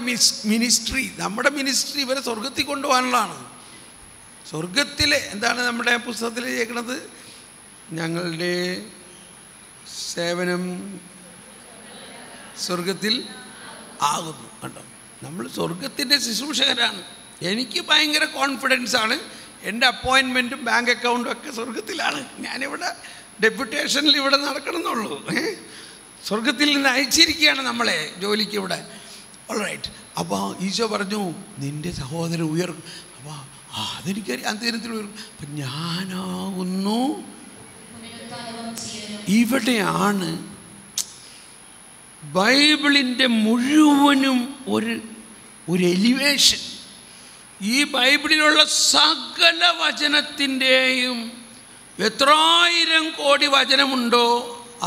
മിനിസ്ട്രി. നമ്മുടെ മിനിസ്ട്രി ഇവരെ സ്വർഗത്തിൽ കൊണ്ടുപോകാനുള്ളതാണ്. സ്വർഗത്തിലെ എന്താണ് നമ്മുടെ പുസ്തകത്തിൽ കേൾക്കുന്നത്? ഞങ്ങളുടെ സേവനം സ്വർഗത്തിൽ ആകുന്നു. കണ്ടോ, നമ്മൾ സ്വർഗത്തിൻ്റെ ശുശ്രൂഷകരാണ്. എനിക്ക് ഭയങ്കര കോൺഫിഡൻസാണ്. എൻ്റെ അപ്പോയിൻമെൻറ്റും ബാങ്ക് അക്കൗണ്ടും ഒക്കെ സ്വർഗത്തിലാണ്. ഞാനിവിടെ ഡെപ്യൂട്ടേഷനിൽ ഇവിടെ നടക്കണമെന്നുള്ളൂ. സ്വർഗത്തിൽ നിന്ന് അയച്ചിരിക്കുകയാണ് നമ്മളെ ജോലിക്ക് ഇവിടെ. ഓൾറൈറ്റ്. അപ്പോൾ ഈശോ പറഞ്ഞു, നിൻ്റെ സഹോദരൻ ഉയർക്കും. അപ്പോൾ അതെനിക്കറിയാം, അന്ത്യദിനത്തിൽ ഉയർക്കും. അപ്പം ഞാനാകുന്നു. ഇവിടെയാണ് ബൈബിളിൻ്റെ മുഴുവനും ഒരു എലിവേഷൻ. ഈ ബൈബിളിലുള്ള സകല വചനത്തിൻ്റെയും എത്രായിരം കോടി വചനമുണ്ടോ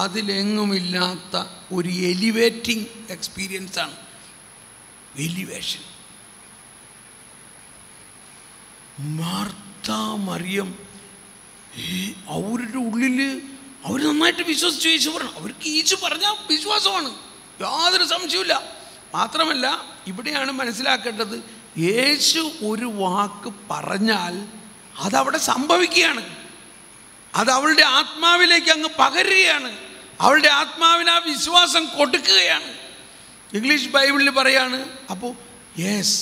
അതിലെങ്ങുമില്ലാത്ത ഒരു എലിവേറ്റിംഗ് എക്സ്പീരിയൻസാണ് എലിവേഷൻ. മാർത്ത, മറിയം, അവരുടെ ഉള്ളിൽ അവർ നന്നായിട്ട് വിശ്വസിച്ചു. യേശു പറഞ്ഞു, അവർക്ക് യേശു പറഞ്ഞാൽ വിശ്വാസമാണ്, യാതൊരു സംശയമില്ല. മാത്രമല്ല ഇവിടെയാണ് മനസ്സിലാക്കേണ്ടത്, യേശു ഒരു വാക്ക് പറഞ്ഞാൽ അതവിടെ സംഭവിക്കുകയാണ്. അത് അവളുടെ ആത്മാവിലേക്ക് അങ്ങ് പകരുകയാണ്. അവളുടെ ആത്മാവിന് ആ വിശ്വാസം കൊടുക്കുകയാണ്. ഇംഗ്ലീഷ് ബൈബിളിൽ പറയാണ്, അപ്പോൾ yes,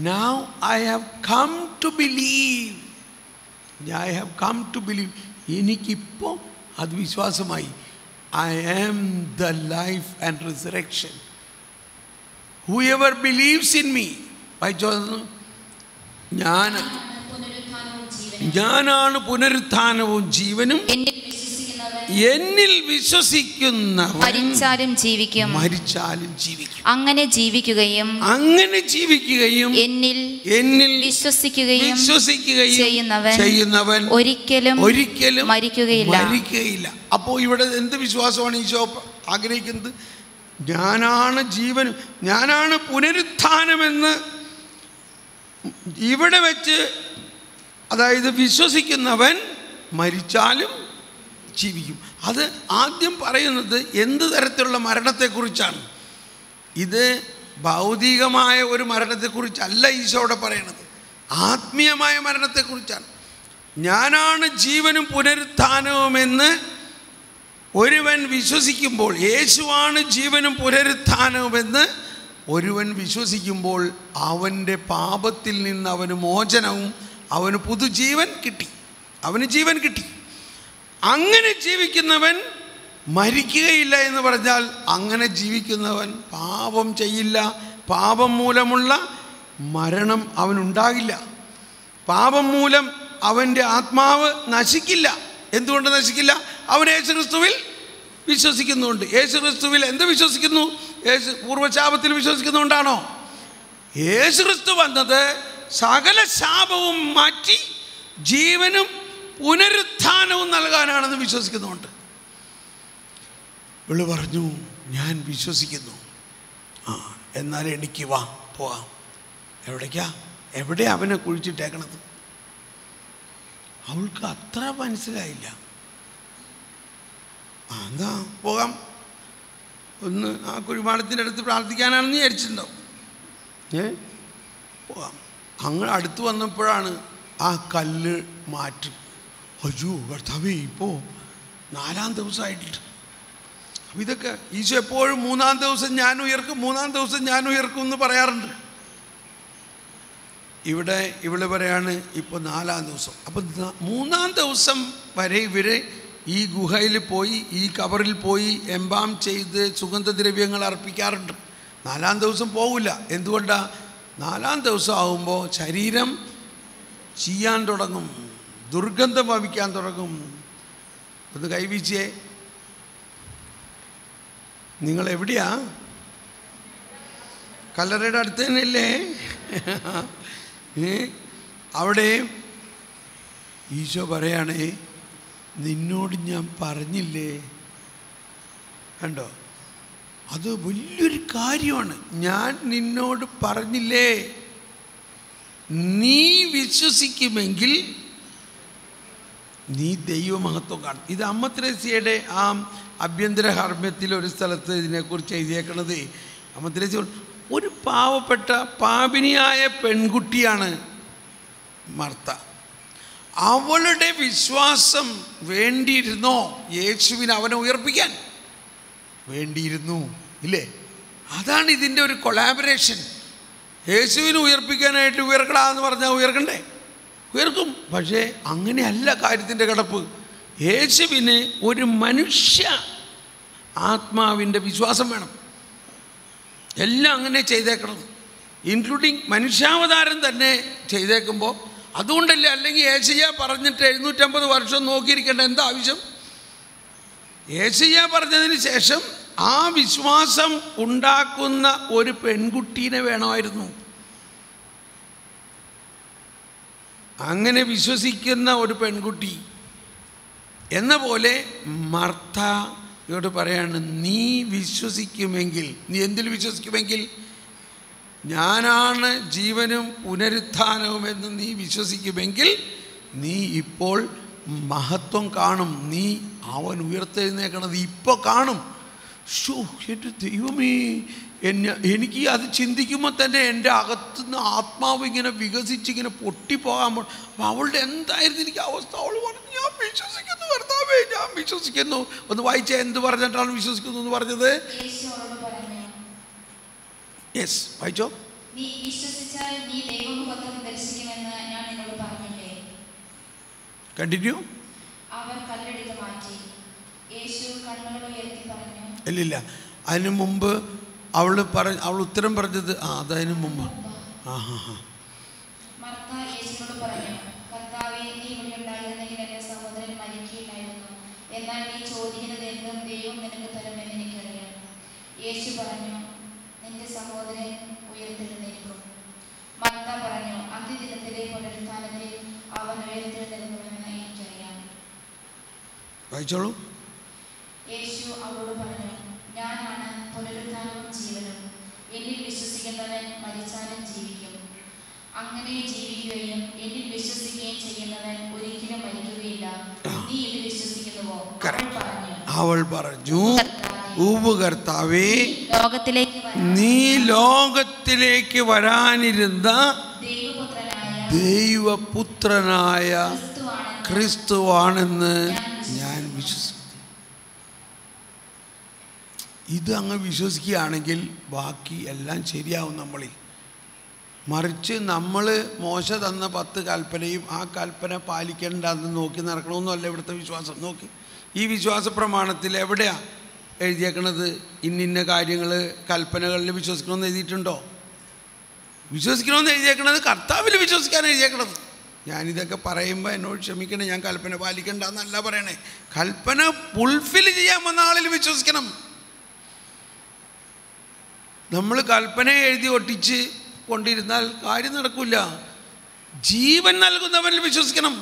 now I have come to believe. I have come to believe. എനിക്കിപ്പോൾ അത് വിശ്വാസമായി. I am the life and resurrection. Whoever believes in me, വായിച്ചോന്നു, ഞാനാണ് പുനരുത്ഥാനവും ജീവനും, എന്നിൽ വിശ്വസിക്കുന്നവൻ മരിച്ചാലും ജീവിക്കും, അങ്ങനെ ജീവിക്കുകയും എന്നിൽ വിശ്വസിക്കുകയും ചെയ്യുന്നവൻ ഒരിക്കലും മരിക്കുകയില്ല. അപ്പോൾ ഇവിടെ എന്ത് വിശ്വാസമാണ് ഈശോ ആഗ്രഹിക്കുന്നത്? ഞാനാണ് ജീവനും, ഞാനാണ് പുനരുത്ഥാനമെന്ന് ഇവിടെ വെച്ച്, അതായത് വിശ്വസിക്കുന്നവൻ മരിച്ചാലും ജീവിക്കും. അത് ആദ്യം പറയുന്നത് എന്ത് തരത്തിലുള്ള മരണത്തെക്കുറിച്ചാണ്? ഇത് ഭൗതികമായ ഒരു മരണത്തെക്കുറിച്ചല്ല ഈശോടെ പറയണത്, ആത്മീയമായ മരണത്തെക്കുറിച്ചാണ്. ഞാനാണ് ജീവനും പുനരുത്ഥാനവുമെന്ന് ഒരുവൻ വിശ്വസിക്കുമ്പോൾ, യേശുവാണ് ജീവനും പുനരുത്ഥാനവുമെന്ന് ഒരുവൻ വിശ്വസിക്കുമ്പോൾ അവൻ്റെ പാപത്തിൽ നിന്ന് അവന് മോചനവും അവന് പുതുജീവൻ കിട്ടി, അവന് ജീവൻ കിട്ടി. അങ്ങനെ ജീവിക്കുന്നവൻ മരിക്കുകയില്ല എന്ന് പറഞ്ഞാൽ അങ്ങനെ ജീവിക്കുന്നവൻ പാപം ചെയ്യില്ല. പാപം മൂലമുള്ള മരണം അവനുണ്ടാകില്ല. പാപം മൂലം അവൻ്റെ ആത്മാവ് നശിക്കില്ല. എന്തുകൊണ്ട് നശിക്കില്ല? അവൻ യേശുക്രിസ്തുവിൽ വിശ്വസിക്കുന്നുണ്ട്. യേശുക്രിസ്തുവിൽ എന്ത് വിശ്വസിക്കുന്നു? പൂർവ്വശാപത്തിൽ വിശ്വസിക്കുന്നുകൊണ്ടാണോ? യേശുക്രിസ്തു വന്നത് സകല ശാപവും മാറ്റി ജീവനും പുനരുത്ഥാനവും നൽകാനാണെന്ന് വിശ്വസിക്കുന്നുണ്ട്. ഇവള് പറഞ്ഞു, ഞാൻ വിശ്വസിക്കുന്നു. എന്നാൽ എനിക്ക് പോവാം. എവിടെ അവനെ കുഴിച്ചിട്ടേക്കണത്? അവൾക്ക് അത്ര മനസ്സിലായില്ല. എന്താ പോകാം, ഒന്ന് ആ കുഴിമാടത്തിൻ്റെ അടുത്ത് പ്രാർത്ഥിക്കാനാണെന്ന് വിചാരിച്ചിട്ടുണ്ടാവും. പോകാം. അങ്ങനെ അടുത്ത് വന്നപ്പോഴാണ് ആ കല്ല് മാറ്റും. അയ്യോ കർത്താവേ, ഇപ്പോൾ 4-ാം ദിവസമായിട്ടുണ്ട്. അപ്പം ഇതൊക്കെ ഈശോ എപ്പോഴും 3-ാം ദിവസം ഞാൻ ഉയർക്കും, 3-ാം ദിവസം ഞാൻ ഉയർക്കും എന്ന് പറയാറുണ്ട്. ഇവിടെ പറയാണ് ഇപ്പോൾ 4-ാം ദിവസം. അപ്പം 3-ാം ദിവസം വരെ ഇവർ ഈ ഗുഹയിൽ പോയി, ഈ കബറിൽ പോയി എംബാം ചെയ്ത് സുഗന്ധദ്രവ്യങ്ങൾ അർപ്പിക്കാറുണ്ട്. 4-ാം ദിവസം പോകില്ല. എന്തുകൊണ്ടാണ്? 4-ാം ദിവസം ആകുമ്പോൾ ശരീരം ചെയ്യാൻ തുടങ്ങും, ദുർഗന്ധം വമിക്കാൻ തുടങ്ങും. ഒന്ന് കൈവീച്ചേ. നിങ്ങളെവിടെയാ? കല്ലറയുടെ അടുത്ത് തന്നെയല്ലേ? അവിടെ ഈശോ പറയണേ, നിന്നോട് ഞാൻ പറഞ്ഞില്ലേ? കണ്ടോ, അത് വലിയൊരു കാര്യമാണ്. ഞാൻ നിന്നോട് പറഞ്ഞില്ലേ? നീ വിശ്വസിക്കുമെങ്കിൽ നീ ദൈവമഹത്വം കാണും. ഇത് അമ്മ ത്രേസ്യയുടെ ആ ആഭ്യന്തര ഹർമ്മ്യത്തിൽ ഒരു സ്ഥലത്ത് ഇതിനെക്കുറിച്ച് എഴുതിയേക്കണത്. അമ്മ ത്രേസ്യ ഒരു പാവപ്പെട്ട പാപിനിയായ പെൺകുട്ടിയാണ് മർത്ത. അവളുടെ വിശ്വാസം വേണ്ടിയിരുന്നോ യേശുവിന് അവനെ ഉയർപ്പിക്കാൻ? വേണ്ടിയിരുന്നു, ഇല്ലേ? അതാണ് ഇതിൻ്റെ ഒരു കൊളാബറേഷൻ. യേശുവിനെ ഉയർപ്പിക്കാനായിട്ട് ഉയർക്കടാന്ന് പറഞ്ഞാൽ ഉയർക്കണ്ടേ? ഉയർക്കും. പക്ഷേ അങ്ങനെയല്ല കാര്യത്തിൻ്റെ കിടപ്പ്. യേശുവിന് ഒരു മനുഷ്യ ആത്മാവിൻ്റെ വിശ്വാസം വേണം. എല്ലാം അങ്ങനെ ചെയ്തേക്കണം, ഇൻക്ലൂഡിങ് മനുഷ്യാവതാരം തന്നെ ചെയ്തേക്കുമ്പോൾ. അതുകൊണ്ടല്ലേ, അല്ലെങ്കിൽ യേശയ്യ പറഞ്ഞിട്ട് 750 വർഷം നോക്കിയിരിക്കേണ്ട എന്താ ആവശ്യം? യേശയ്യ പറഞ്ഞതിന് ശേഷം ആ വിശ്വാസം ഉണ്ടാക്കുന്ന ഒരു പെൺകുട്ടീനെ വേണമായിരുന്നു. അങ്ങനെ വിശ്വസിക്കുന്ന ഒരു പെൺകുട്ടി എന്ന പോലെ മർത്തയോട് പറയാണ്, നീ വിശ്വസിക്കുമെങ്കിൽ, നീ എന്തിൽ വിശ്വസിക്കുമെങ്കിൽ? ഞാനാണ് ജീവനും പുനരുത്ഥാനവും എന്ന് നീ വിശ്വസിക്കുമെങ്കിൽ നീ ഇപ്പോൾ മഹത്വം കാണും. നീ അവൻ ഉയർത്തെഴുന്നേക്കണത് ഇപ്പോൾ കാണും. എൻ്റെ ദൈവമേ, എനിക്ക് അത് ചിന്തിക്കുമ്പോൾ തന്നെ എൻ്റെ അകത്തുനിന്ന് ആത്മാവ് ഇങ്ങനെ വികസിച്ചിങ്ങനെ പൊട്ടിപ്പോകാൻ പോകും. അപ്പം അവളുടെ എന്തായിരുന്നു എനിക്ക് അവസ്ഥ? അവൾ പറഞ്ഞു, ഞാൻ വിശ്വസിക്കുന്നു കർത്താവേ, ഞാൻ വിശ്വസിക്കുന്നു. ഒന്ന് വായിച്ചേ, എന്ത് പറഞ്ഞിട്ടാണ് വിശ്വസിക്കുന്നു എന്ന് പറഞ്ഞത്? യെസ്, വായിച്ചോ. കണ്ടിന്യൂ. ഇല്ലില്ല, അതിന് മുമ്പ് അവൾ ഉത്തരം പറഞ്ഞത് അതതിന് മുമ്പ്. വായിച്ചോളൂ. യേശു അവളോട് പറഞ്ഞു, ഞാനാണ് പുനരുത്ഥാനവും ജീവനും. എന്നിൽ വിശ്വസിക്കുന്നവൻ മരിച്ചാലും ജീവിക്കും. അങ്ങനെ ജീവിക്കുകയും എന്നിൽ വിശ്വസിക്കുകയും ചെയ്യുന്നവൻ ഒരിക്കലും മരിക്കുകയില്ല. നീ ഇതിൽ വിശ്വസിക്കുന്നുവോ? അവൾ പറഞ്ഞു, കർത്താവേ, നീ ലോകത്തിലേക്ക് വരാനിരുന്ന ദൈവപുത്രനായ ക്രിസ്തുവാണെന്ന് ഞാൻ വിശ്വസിക്കുന്നു. ഇത് അങ്ങ് വിശ്വസിക്കുകയാണെങ്കിൽ ബാക്കി എല്ലാം ശരിയാവും നമ്മളിൽ. മറിച്ച് നമ്മൾ മോശ തന്ന 10 കൽപ്പനയും ആ കൽപ്പന പാലിക്കേണ്ടെന്ന് നോക്കി നടക്കണമെന്നല്ല ഇവിടുത്തെ വിശ്വാസം. നോക്കി, ഈ വിശ്വാസ പ്രമാണത്തിൽ എവിടെയാണ് എഴുതിയേക്കണത് ഇന്നിന്ന കാര്യങ്ങൾ കൽപ്പനകളിൽ വിശ്വസിക്കണമെന്ന് എഴുതിയിട്ടുണ്ടോ? വിശ്വസിക്കണമെന്ന് എഴുതിയേക്കണത് കർത്താവിൽ വിശ്വസിക്കാൻ എഴുതിയേക്കണത്. ഞാനിതൊക്കെ പറയുമ്പോൾ എന്നോട് ക്ഷമിക്കണേ, ഞാൻ കൽപ്പന പാലിക്കണ്ട എന്നല്ല പറയണേ. കൽപ്പന ഫുൾഫിൽ ചെയ്യാൻ വന്ന ആളിൽ വിശ്വസിക്കണം. നമ്മൾ കൽപ്പന എഴുതി ഒട്ടിച്ച് കൊണ്ടിരുന്നാൽ കാര്യം നടക്കില്ല. ജീവൻ നൽകുന്നവനിൽ വിശ്വസിക്കണം.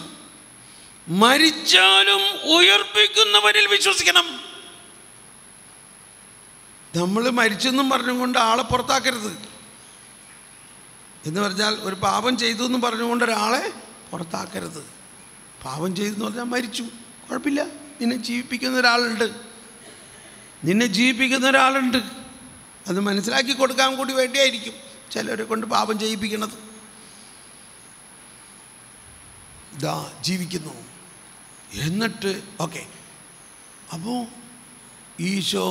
മരിച്ചാലും ഉയർപ്പിക്കുന്നവനിൽ വിശ്വസിക്കണം. നമ്മൾ മരിച്ചെന്നും പറഞ്ഞുകൊണ്ട് ആളെ പുറത്താക്കരുത്. എന്ന് പറഞ്ഞാൽ ഒരു പാപം ചെയ്തു എന്നും പറഞ്ഞുകൊണ്ട് ഒരാളെ പുറത്താക്കരുത്. പാപം ചെയ്തെന്ന് പറഞ്ഞാൽ മരിച്ചു, കുഴപ്പമില്ല. നിന്നെ ജീവിപ്പിക്കുന്ന ഒരാളുണ്ട്. അത് മനസ്സിലാക്കി കൊടുക്കാൻ കൂടി വേണ്ടിയായിരിക്കും ചിലരെ കൊണ്ട് പാപം ചെയ്യിപ്പിക്കണത്. ഇതാ ജീവിക്കുന്നു. എന്നിട്ട് ഓക്കെ, അപ്പോൾ ഈശോ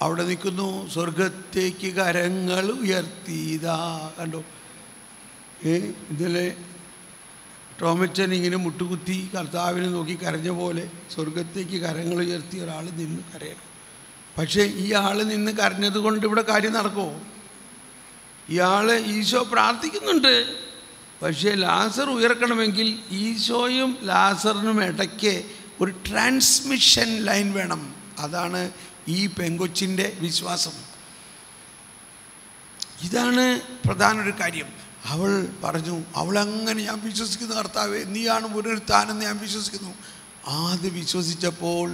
അവിടെ നിൽക്കുന്നു, സ്വർഗത്തേക്ക് കരങ്ങൾ ഉയർത്തിയതാ. കണ്ടോ, ഇതിലെ ടോമച്ചൻ ഇങ്ങനെ മുട്ടുകുത്തി കർത്താവിനെ നോക്കി കരഞ്ഞ പോലെ സ്വർഗത്തേക്ക് കരങ്ങൾ ഉയർത്തി ഒരാൾ നിന്ന് കരയണം. പക്ഷേ ഈ ആൾ നിന്ന് കരഞ്ഞത് കൊണ്ട് ഇവിടെ കാര്യം നടക്കുമോ? ഇയാൾ ഈശോ പ്രാർത്ഥിക്കുന്നുണ്ട്. പക്ഷേ ലാസർ ഉയർക്കണമെങ്കിൽ ഈശോയും ലാസറിനും ഇടയ്ക്ക് ഒരു ട്രാൻസ്മിഷൻ ലൈൻ വേണം. അതാണ് ഈ പെങ്കൊച്ചിൻ്റെ വിശ്വാസം. ഇതാണ് പ്രധാന ഒരു കാര്യം. അവൾ പറഞ്ഞു, അവളങ്ങനെ ഞാൻ വിശ്വസിക്കുന്നു കർത്താവേ, നീയാണ് പുനരുത്ഥാനെന്ന് ഞാൻ വിശ്വസിക്കുന്നു. അത് വിശ്വസിച്ചപ്പോൾ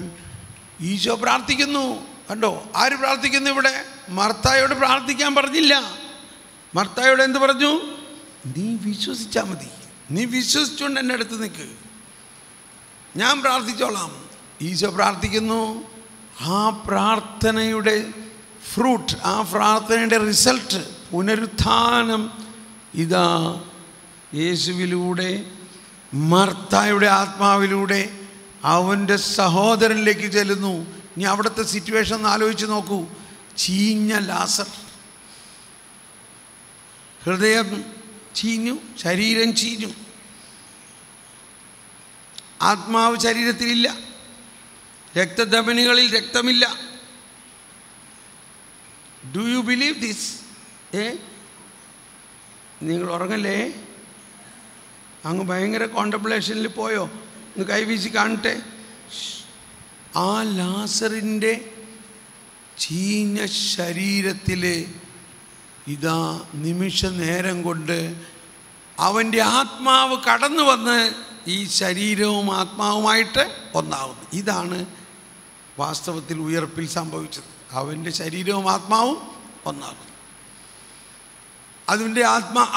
ഈശോ പ്രാർത്ഥിക്കുന്നു. കണ്ടോ, ആര് പ്രാർത്ഥിക്കുന്നു ഇവിടെ? മർത്തായോട് പ്രാർത്ഥിക്കാൻ പറഞ്ഞില്ല. മർത്തായോട് എന്ത് പറഞ്ഞു? നീ വിശ്വസിച്ചാൽ മതി, നീ വിശ്വസിച്ചുകൊണ്ട് എൻ്റെ അടുത്ത് നിൽക്ക്, ഞാൻ പ്രാർത്ഥിച്ചോളാം. ഈശോ പ്രാർത്ഥിക്കുന്നു. ആ പ്രാർത്ഥനയുടെ ഫ്രൂട്ട്, ആ പ്രാർത്ഥനയുടെ റിസൾട്ട്, പുനരുത്ഥാനം ഇതാ യേശുവിലൂടെ, മർത്തായുടെ ആത്മാവിലൂടെ അവൻ്റെ സഹോദരനിലേക്ക് ചെല്ലുന്നു. ഇനി അവിടുത്തെ സിറ്റുവേഷൻ ഒന്ന് ആലോചിച്ച് നോക്കൂ. ചീഞ്ഞ ലാസർ, ഹൃദയം ചീഞ്ഞു, ശരീരം ചീഞ്ഞു, ആത്മാവ് ശരീരത്തിലില്ല, രക്തധമനികളിൽ രക്തമില്ല. Do you believe this? നിങ്ങൾ ഉറങ്ങല്ലേ? അങ്ങ് ഭയങ്കര കോണ്ടംപ്ലേഷനിൽ പോയോ? ഒന്ന് കൈവീശി കാണട്ടെ. ആ ലാസറിൻ്റെ ചീഞ്ഞ ശരീരത്തിൽ ഇതാ നിമിഷ നേരം കൊണ്ട് അവൻ്റെ ആത്മാവ് കടന്നു വന്ന് ഈ ശരീരവും ആത്മാവുമായിട്ട് ഒന്നാകുന്നു. ഇതാണ് വാസ്തവത്തിൽ ഉയർപ്പിൽ സംഭവിച്ചത്. അവൻ്റെ ശരീരവും ആത്മാവും ഒന്നാകുന്നു.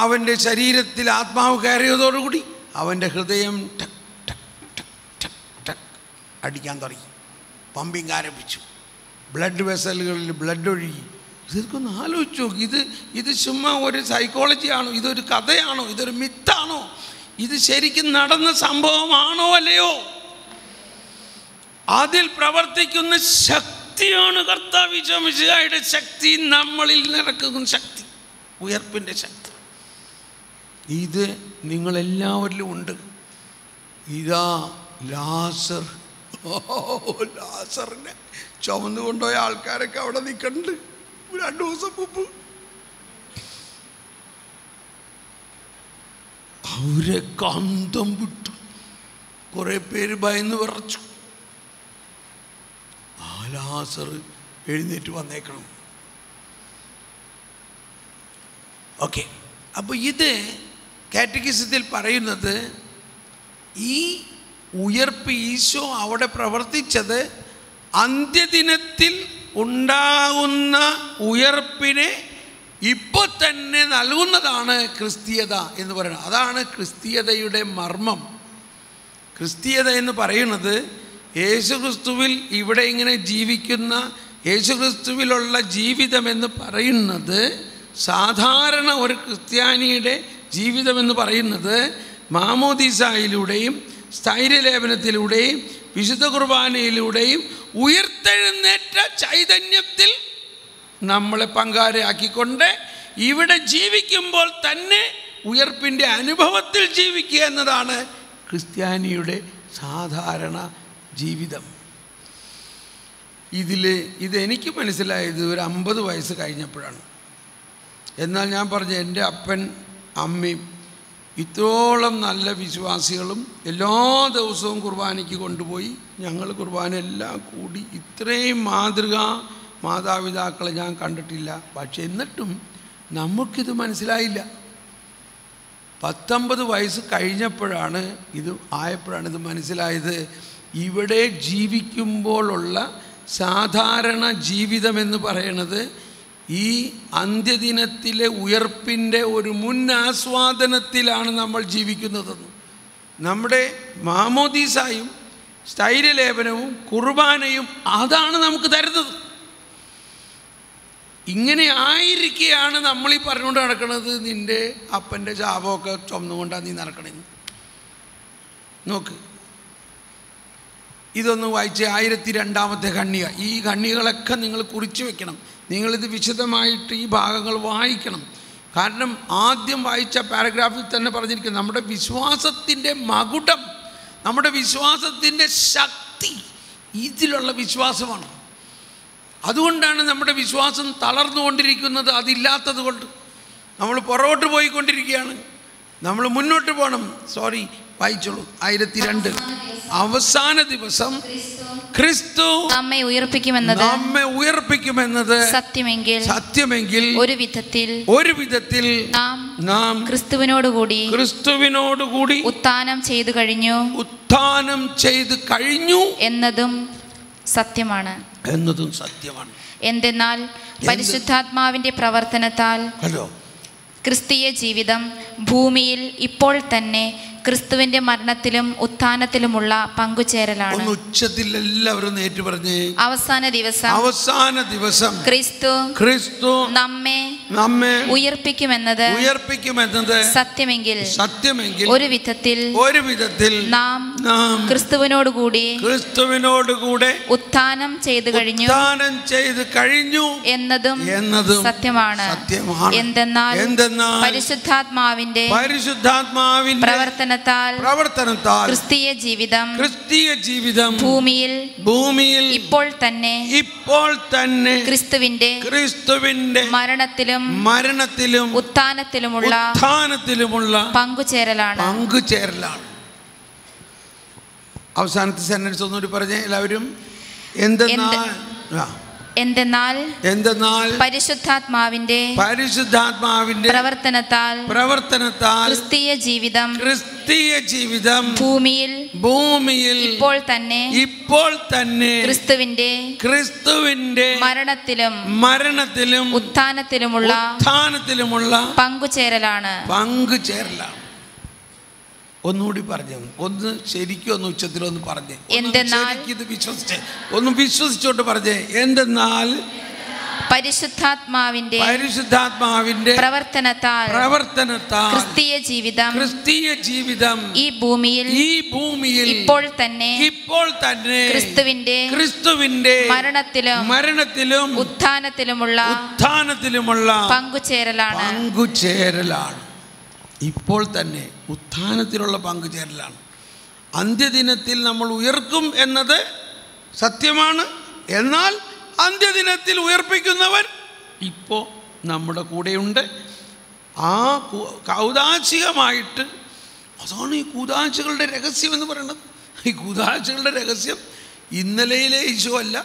അവൻ്റെ ശരീരത്തിൽ ആത്മാവ് കയറിയതോടുകൂടി അവൻ്റെ ഹൃദയം ടക് ടക് ടക് ടക് ടക് അടിക്കാൻ തുടങ്ങി, പമ്പിങ് ആരംഭിച്ചു. ബ്ലഡ് വെസലുകളിൽ ബ്ലഡ് ഒഴുകി. ഇതൊക്കെ ഒന്ന് ആലോചിച്ച് നോക്കി. ഇത് ചുമ്മാ ഒരു സൈക്കോളജിയാണോ? ഇതൊരു കഥയാണോ? ഇതൊരു മിത്താണോ? ഇത് ശരിക്കും നടന്ന സംഭവമാണോ അല്ലയോ? അതിൽ പ്രവർത്തിക്കുന്ന ശക്തിയാണ് കർത്താവ് ഈശോ മിശിഹായുടെ ശക്തി, നമ്മളിൽ നടക്കുന്ന ശക്തി, ഉയർപ്പിൻ്റെ ശക്തി. ഇത് നിങ്ങളെല്ലാവരിലും ഉണ്ട്. ഇതാ ലാസർ, ലാസറിനെ ചുമന്നു കൊണ്ടുപോയ ആൾക്കാരൊക്കെ അവിടെ നിൽക്കുന്നുണ്ട്. 2 ദിവസം മുമ്പ് അവരെ കാന്തം വിട്ടു. കുറെ പേര് ഭയന്ന് വിറച്ചു. ആ ലാസർ എഴുന്നേറ്റ് വന്നേക്കണം. ഓക്കെ, അപ്പോൾ ഇത് കാറ്റഗിസത്തിൽ പറയുന്നത് ഈ ഉയർപ്പ് ഈശോ അവിടെ പ്രവർത്തിച്ചത് അന്ത്യദിനത്തിൽ ഉണ്ടാകുന്ന ഉയർപ്പിനെ ഇപ്പോൾ തന്നെ നൽകുന്നതാണ് ക്രിസ്തീയത എന്ന് പറയുന്നത്. അതാണ് ക്രിസ്തീയതയുടെ മർമ്മം. ക്രിസ്തീയത എന്ന് പറയുന്നത് യേശുക്രിസ്തുവിൽ ഇവിടെ ഇങ്ങനെ ജീവിക്കുന്ന, യേശുക്രിസ്തുവിലുള്ള ജീവിതമെന്ന് പറയുന്നത്, സാധാരണ ഒരു ക്രിസ്ത്യാനിയുടെ ജീവിതമെന്ന് പറയുന്നത് മാമോദീസായിലൂടെയും സ്ഥൈര്യലേപനത്തിലൂടെയും വിശുദ്ധ കുർബാനയിലൂടെയും ഉയർത്തെഴുന്നേറ്റ ചൈതന്യത്തിൽ നമ്മളെ പങ്കാരയാക്കിക്കൊണ്ട് ഇവിടെ ജീവിക്കുമ്പോൾ തന്നെ ഉയർപ്പിൻ്റെ അനുഭവത്തിൽ ജീവിക്കുക എന്നതാണ് ക്രിസ്ത്യാനിയുടെ സാധാരണ ജീവിതം. ഇതെനിക്ക് മനസ്സിലായത് ഒരു 50 വയസ്സ് കഴിഞ്ഞപ്പോഴാണ്. എന്നാൽ ഞാൻ പറഞ്ഞു, എൻ്റെ അപ്പൻ അമ്മയും ഇത്രോളം നല്ല വിശ്വാസികളും എല്ലാ ദിവസവും കുർബാനയ്ക്ക് കൊണ്ടുപോയി ഞങ്ങൾ കുർബാന എല്ലാം കൂടി ഇത്രയും മാതാപിതാക്കളെ ഞാൻ കണ്ടിട്ടില്ല. പക്ഷെ എന്നിട്ടും നമുക്കിത് മനസ്സിലായില്ല. 19 വയസ്സ് കഴിഞ്ഞപ്പോഴാണ് ഇത് മനസ്സിലായത്. ഇവിടെ ജീവിക്കുമ്പോഴുള്ള സാധാരണ ജീവിതമെന്ന് പറയണത് ഈ അന്ത്യദിനത്തിലെ ഉയർപ്പിൻ്റെ ഒരു മുൻ ആസ്വാദനത്തിലാണ് നമ്മൾ ജീവിക്കുന്നതെന്ന്. നമ്മുടെ മാമോദീസായും സ്ഥൈര്യലേപനവും കുർബാനയും അതാണ് നമുക്ക് തരുന്നത്. ഇങ്ങനെ ആയിരിക്കുകയാണ് നമ്മളീ പറഞ്ഞുകൊണ്ട് നടക്കുന്നത്, നിൻ്റെ അപ്പൻ്റെ ശാപമൊക്കെ ചുമന്നുകൊണ്ടാണ് നീ നടക്കണമെന്ന്. നോക്ക്, ഇതൊന്ന് വായിച്ച് 1002-ാമത്തെ ഖണ്ഡിക. ഈ ഖണ്ഡികളൊക്കെ നിങ്ങൾ കുറിച്ച് വെക്കണം. നിങ്ങളിത് വിശദമായിട്ട് ഈ ഭാഗങ്ങൾ വായിക്കണം. കാരണം ആദ്യം വായിച്ച പാരഗ്രാഫിൽ തന്നെ പറഞ്ഞിരിക്കുന്നത് നമ്മുടെ വിശ്വാസത്തിൻ്റെ മകുടം, നമ്മുടെ വിശ്വാസത്തിൻ്റെ ശക്തി ഇതിലുള്ള വിശ്വാസമാണ്. അതുകൊണ്ടാണ് നമ്മുടെ വിശ്വാസം തളർന്നുകൊണ്ടിരിക്കുന്നത്. അതില്ലാത്തത് കൊണ്ട് നമ്മൾ പുറകോട്ട് പോയിക്കൊണ്ടിരിക്കുകയാണ്. നമ്മൾ മുന്നോട്ട് പോകണം. വായിച്ചോളൂ. 1002. അവസാന ദിവസം ക്രിസ്തു നമ്മെ ഉയർപ്പിക്കുമെന്നത് സത്യമെങ്കിൽ ഒരു വിധത്തിൽ നാം ക്രിസ്തുവിനോടുകൂടി ഉത്ഥാനം ചെയ്തു കഴിഞ്ഞു എന്നതും സത്യമാണ്. എന്തെന്നാൽ പരിശുദ്ധാത്മാവിന്റെ പ്രവർത്തനത്താൽ ക്രിസ്തീയ ജീവിതം ഭൂമിയിൽ ഇപ്പോൾ തന്നെ ക്രിസ്തുവിന്റെ മരണത്തിലും ഉത്ഥാനത്തിലുമുള്ള പങ്കുചേരലാണ്. ഉച്ചത്തിൽ എല്ലാവരും ഏറ്റു പറഞ്ഞേ, അവസാന ദിവസം ക്രിസ്തു നമ്മെ ഉയർപ്പിക്കുമെന്നത് സത്യമെങ്കിൽ ഒരു വിധത്തിൽ നാം ക്രിസ്തുവിനോടുകൂടി ഉത്ഥാനം ചെയ്തു കഴിഞ്ഞു എന്നതും സത്യമാണ്. എന്തെന്നാൽ പരിശുദ്ധാത്മാവിന്റെ പ്രവർത്തനത്താൽ ക്രിസ്തീയ ജീവിതം ഭൂമിയിൽ ഇപ്പോൾ തന്നെ ക്രിസ്തുവിന്റെ മരണത്തിലും ഉത്ഥാനത്തിലുമുള്ള പങ്കുചേരലാണ്. അവസാനത്തെ സെന്റൻസ് ഒന്നുകൂടി പറഞ്ഞേ എല്ലാവരും. എന്തെന്നാൽ പരിശുദ്ധാത്മാവിന്റെ പ്രവർത്തനത്താൽ ക്രിസ്തീയ ജീവിതം ഭൂമിയിൽ ഇപ്പോൾ തന്നെ ക്രിസ്തുവിന്റെ മരണത്തിലും ഉത്ഥാനത്തിലുമുള്ള പങ്കുചേരലാണ്. ഒന്നുകൂടി പറഞ്ഞു, ഒന്ന് ശരിക്കും ഒന്ന് ഉച്ചത്തിലൊന്ന് പറഞ്ഞേ. ഇത് ഒന്ന് വിശ്വസിച്ചോണ്ട് പറഞ്ഞേ. എന്തെന്നാൽ പരിശുദ്ധാത്മാവിന്റെ പ്രവർത്തനത്താൽ ക്രിസ്തീയ ജീവിതം ഈ ഭൂമിയിൽ ഇപ്പോൾ തന്നെ ക്രിസ്തുവിന്റെ മരണത്തിലും ഉത്ഥാനത്തിലുമുള്ള പങ്കുചേരലാണ്. ഇപ്പോൾ തന്നെ ഉത്ഥാനത്തിലുള്ള പങ്കുചേരലാണ്. അന്ത്യദിനത്തിൽ നമ്മൾ ഉയർക്കും എന്നത് സത്യമാണ്. എന്നാൽ അന്ത്യദിനത്തിൽ ഉയർപ്പിക്കുന്നവൻ ഇപ്പോൾ നമ്മുടെ കൂടെയുണ്ട്. ആ കൗദാശികമായിട്ട്, അതാണ് ഈ കൂദാശകളുടെ രഹസ്യം എന്ന് പറയുന്നത്. ഈ കൂദാശകളുടെ രഹസ്യം ഇന്നലെയിലെ ഈശോ അല്ല,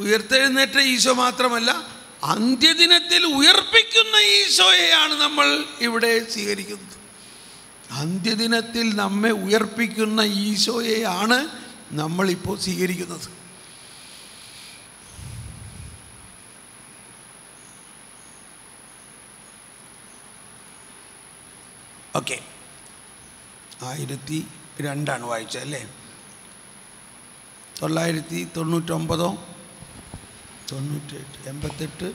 ഉയർത്തെഴുന്നേറ്റ ഈശോ മാത്രമല്ല, അന്ത്യദിനത്തിൽ ഉയർപ്പിക്കുന്ന ഈശോയെയാണ് നമ്മൾ ഇവിടെ സ്വീകരിക്കുന്നത്. അന്ത്യദിനത്തിൽ നമ്മെ ഉയർപ്പിക്കുന്ന ഈശോയെയാണ് നമ്മളിപ്പോൾ സ്വീകരിക്കുന്നത്. ഓക്കെ, 1002 വായിച്ചത് അല്ലേ? 999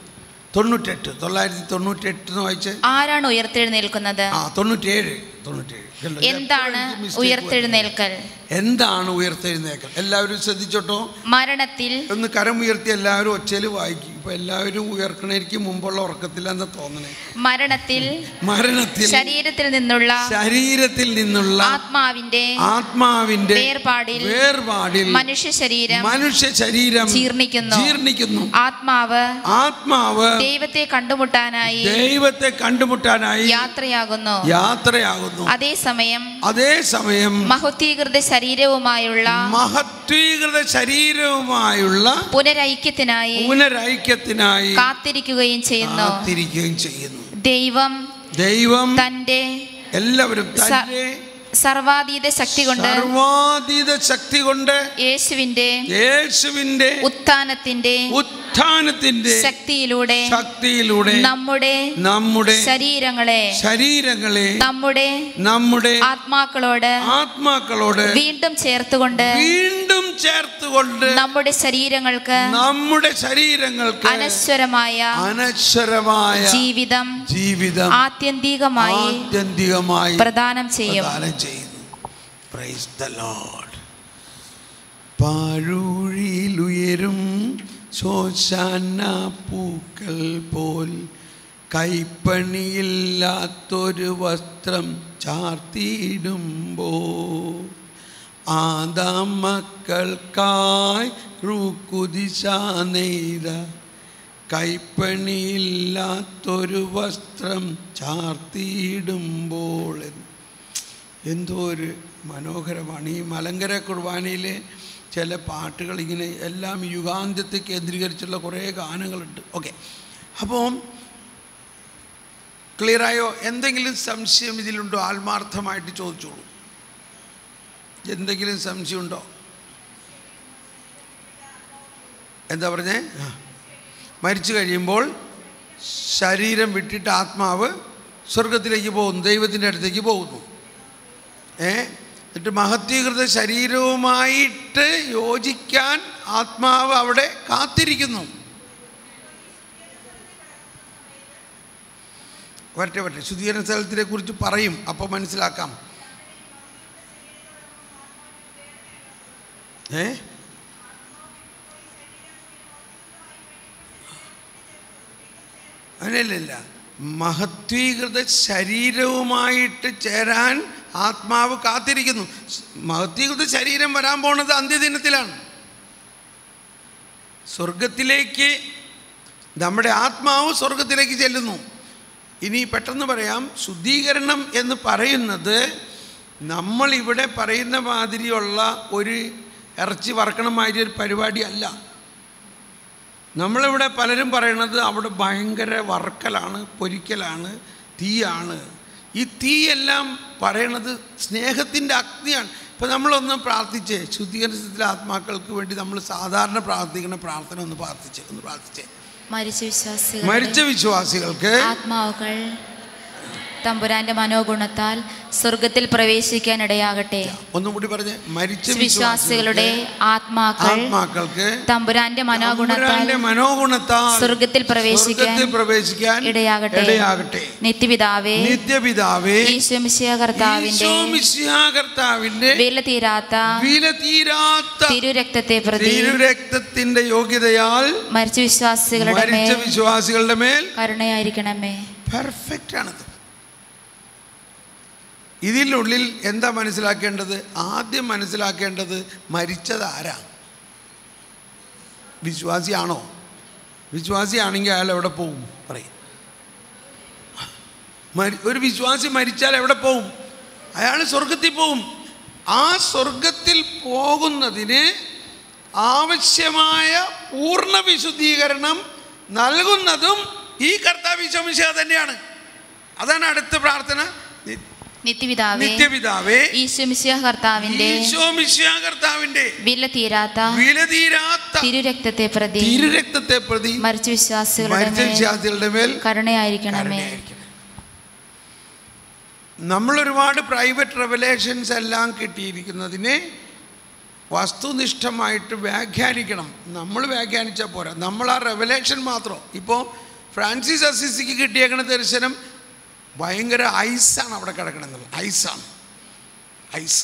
98 998 വായിച്ചേ. ആരാണ് ഉയർത്തെഴുന്നേൽക്കുന്നത്? 97 എന്താണ് ഉയർത്തെഴുന്നേൽക്കൽ? എന്താണ് ഉയർത്തെഴുന്നേൽക്കൽ? എല്ലാവരും ശ്രദ്ധിച്ചോട്ടോ. മരണത്തിൽ, ഒന്ന് കരം ഉയർത്തി എല്ലാവരും ഒച്ചയിൽ വായിക്കും. ഇപ്പൊ എല്ലാവരും ഉയർക്കണേക്ക് മുമ്പുള്ള ഉറക്കത്തിലെന്ന് തോന്നണേ. മരണത്തിൽ ശരീരത്തിൽ നിന്നുള്ള ആത്മാവിന്റെ വേർപാടിൽ മനുഷ്യ ശരീരം ജീർണിക്കുന്നു. ആത്മാവ് ദൈവത്തെ കണ്ടുമുട്ടാനായി യാത്രയാകുന്നു. അതേസമയം മഹത്വീകൃത ശരീരവുമായുള്ള പുനരൈക്യത്തിനായി കാത്തിരിക്കുകയും ചെയ്യുന്നു. ദൈവം തന്റെ സർവാതീത ശക്തി കൊണ്ട് യേശുവിന്റെ ഉത്ഥാനത്തിന്റെ ശക്തിയിലൂടെ നമ്മുടെ ശരീരങ്ങളെ നമ്മുടെ ആത്മാക്കളോട് വീണ്ടും ചേർത്തുകൊണ്ട് നമ്മുടെ ശരീരങ്ങൾക്ക് അനശ്വരമായ ജീവിതം ആത്യന്തികമായി പ്രദാനം ചെയ്യും. Praise the Lord. പാഴൂഴിയിലുയരും ശോശാന പൂക്കൾ പോൽ കൈപ്പണിയില്ലാത്തൊരു വസ്ത്രം ചാർത്തിയിടുമ്പോൾ ആദാം മക്കൾക്കായി റൂക്കുദിശ നെയ്ത കൈപ്പണിയില്ലാത്തൊരു വസ്ത്രം ചാർത്തിയിടുമ്പോൾ എന്തോ ഒരു മനോഹരമാണ്. ഈ മലങ്കര കുർബാനയിലെ ചില പാട്ടുകൾ ഇങ്ങനെ എല്ലാം യുഗാന്ത്യത്തെ കേന്ദ്രീകരിച്ചുള്ള കുറേ ഗാനങ്ങളുണ്ട്. ഓക്കെ, അപ്പോൾ ക്ലിയറായോ? എന്തെങ്കിലും സംശയം ഇതിലുണ്ടോ? ആത്മാർത്ഥമായിട്ട് ചോദിച്ചോളൂ. എന്തെങ്കിലും സംശയമുണ്ടോ? എന്താ പറഞ്ഞേ? മരിച്ചു കഴിയുമ്പോൾ ശരീരം വിട്ടിട്ട് ആത്മാവ് സ്വർഗത്തിലേക്ക് പോകുന്നു, ദൈവത്തിൻ്റെ അടുത്തേക്ക് പോകുന്നു. എന്നിട്ട് മഹത്വീകൃത ശരീരവുമായിട്ട് യോജിക്കാൻ ആത്മാവ് അവിടെ കാത്തിരിക്കുന്നു. വരട്ടെ ശുദ്ധീകരണ സ്ഥലത്തിനെ കുറിച്ച് പറയും, അപ്പോൾ മനസ്സിലാക്കാം. അങ്ങനെയല്ല, മഹത്വീകൃത ശരീരവുമായിട്ട് ചേരാൻ ആത്മാവ് കാത്തിരിക്കുന്നു. മഹത്വീകൃത ശരീരം വരാൻ പോണത് അന്ത്യദിനത്തിലാണ്. സ്വർഗത്തിലേക്ക് നമ്മുടെ ആത്മാവ് സ്വർഗത്തിലേക്ക് ചെല്ലുന്നു. ഇനി പെട്ടെന്ന് പറയാം, ശുദ്ധീകരണം എന്ന് പറയുന്നത് നമ്മളിവിടെ പറയുന്ന മാതിരിയുള്ള ഒരു ഇറച്ചി വറക്കണ മാതിരി ഒരു പരിപാടിയല്ല. നമ്മളിവിടെ പലരും പറയണത് അവിടെ ഭയങ്കര വറക്കലാണ്, പൊരിക്കലാണ്, തീയാണ്. ഈ തീയെല്ലാം പറയണത് സ്നേഹത്തിൻ്റെ അഗ്നിയാണ്. ഇപ്പം നമ്മളൊന്ന് പ്രാർത്ഥിച്ചേ, ശുദ്ധീകരണത്തിലെ ആത്മാക്കൾക്ക് വേണ്ടി നമ്മൾ സാധാരണ പ്രാർത്ഥിക്കുന്ന പ്രാർത്ഥന ഒന്ന് പ്രാർത്ഥിച്ചേ. മരിച്ച വിശ്വാസികൾക്ക് ആത്മാവുകൾ തമ്പുരാന്റെ മനോഗുണത്താൽ സ്വർഗത്തിൽ പ്രവേശിക്കാൻ ഇടയാകട്ടെ. ഒന്നും കൂടി പറഞ്ഞേ. മരിച്ച വിശ്വാസികളുടെ ആത്മാക്കൾക്ക് തമ്പുരാന്റെ മനോഗുണത്താൽ സ്വർഗത്തിൽ പ്രവേശിക്കാൻ ഇടയാകട്ടെ. നിത്യപിതാവേ ഈശോ മിശിഹാ കർത്താവിന്റെ വിലതീരാത്ത തിരുരക്തത്തിന്റെ യോഗ്യതയാൽ മരിച്ച വിശ്വാസികളുടെ മേൽ കരുണയായിരിക്കണമേ. പെർഫെക്റ്റ് ആണത്. ഇതിനുള്ളിൽ എന്താ മനസ്സിലാക്കേണ്ടത്? ആദ്യം മനസ്സിലാക്കേണ്ടത് മരിച്ചത് ആരാ? വിശ്വാസിയാണോ? വിശ്വാസിയാണെങ്കിൽ അയാൾ എവിടെ പോവും? പറയും. ഒരു വിശ്വാസി മരിച്ചാൽ എവിടെ പോവും? അയാൾ സ്വർഗത്തിൽ പോവും. ആ സ്വർഗത്തിൽ പോകുന്നതിന് ആവശ്യമായ പൂർണ്ണ വിശുദ്ധീകരണം നൽകുന്നതും ഈ കർത്താവ് ഈശോ മിശിഹാ തന്നെയാണ്. അതാണ് അടുത്ത പ്രാർത്ഥന. നിത്യപിതാവേ ഈശോ മിശിഹാ കർത്താവിന്റെ വിലതീരാത്ത തിരുരക്തത്തെ പ്രതി മരിച്ച വിശ്വാസികളുടെ മേൽ കരുണയായിരിക്കണമേ. നമ്മളൊരുപാട് പ്രൈവറ്റ് റെവലേഷൻസ് എല്ലാം കിട്ടിയിരിക്കുന്നതിനെ വസ്തുനിഷ്ഠമായിട്ട് വ്യാഖ്യാനിക്കണം. നമ്മൾ വ്യാഖ്യാനിച്ചാൽ പോരാ, നമ്മൾ ആ റെവലേഷൻ മാത്രം. ഇപ്പോൾ ഫ്രാൻസിസ് അസിസിക്ക് കിട്ടിയേക്കണ ദർശനം ഭയങ്കര ഐസാണ് അവിടെ കിടക്കണമെന്നുള്ളത്. ഐസാണ്, ഐസ്.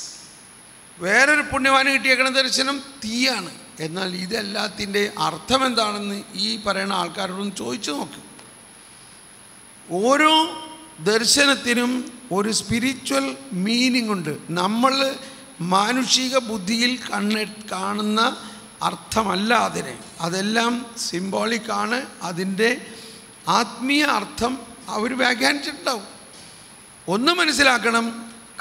വേറൊരു പുണ്യവാന് കിട്ടിയേക്കണ ദർശനം തീയാണ്. എന്നാൽ ഇതെല്ലാത്തിൻ്റെ അർത്ഥം എന്താണെന്ന് ഈ പറയുന്ന ആൾക്കാരോടൊന്ന് ചോദിച്ചു നോക്ക്. ഓരോ ദർശനത്തിനും ഒരു സ്പിരിച്വൽ മീനിങ് ഉണ്ട്. നമ്മൾ മാനുഷിക ബുദ്ധിയിൽ കാണുന്ന അർത്ഥമല്ല അതിന്. അതെല്ലാം സിംബോളിക്കാണ്. അതിൻ്റെ ആത്മീയ അർത്ഥം അവർ വ്യാഖ്യാനിച്ചിട്ടുണ്ടാവും. ഒന്ന് മനസ്സിലാക്കണം,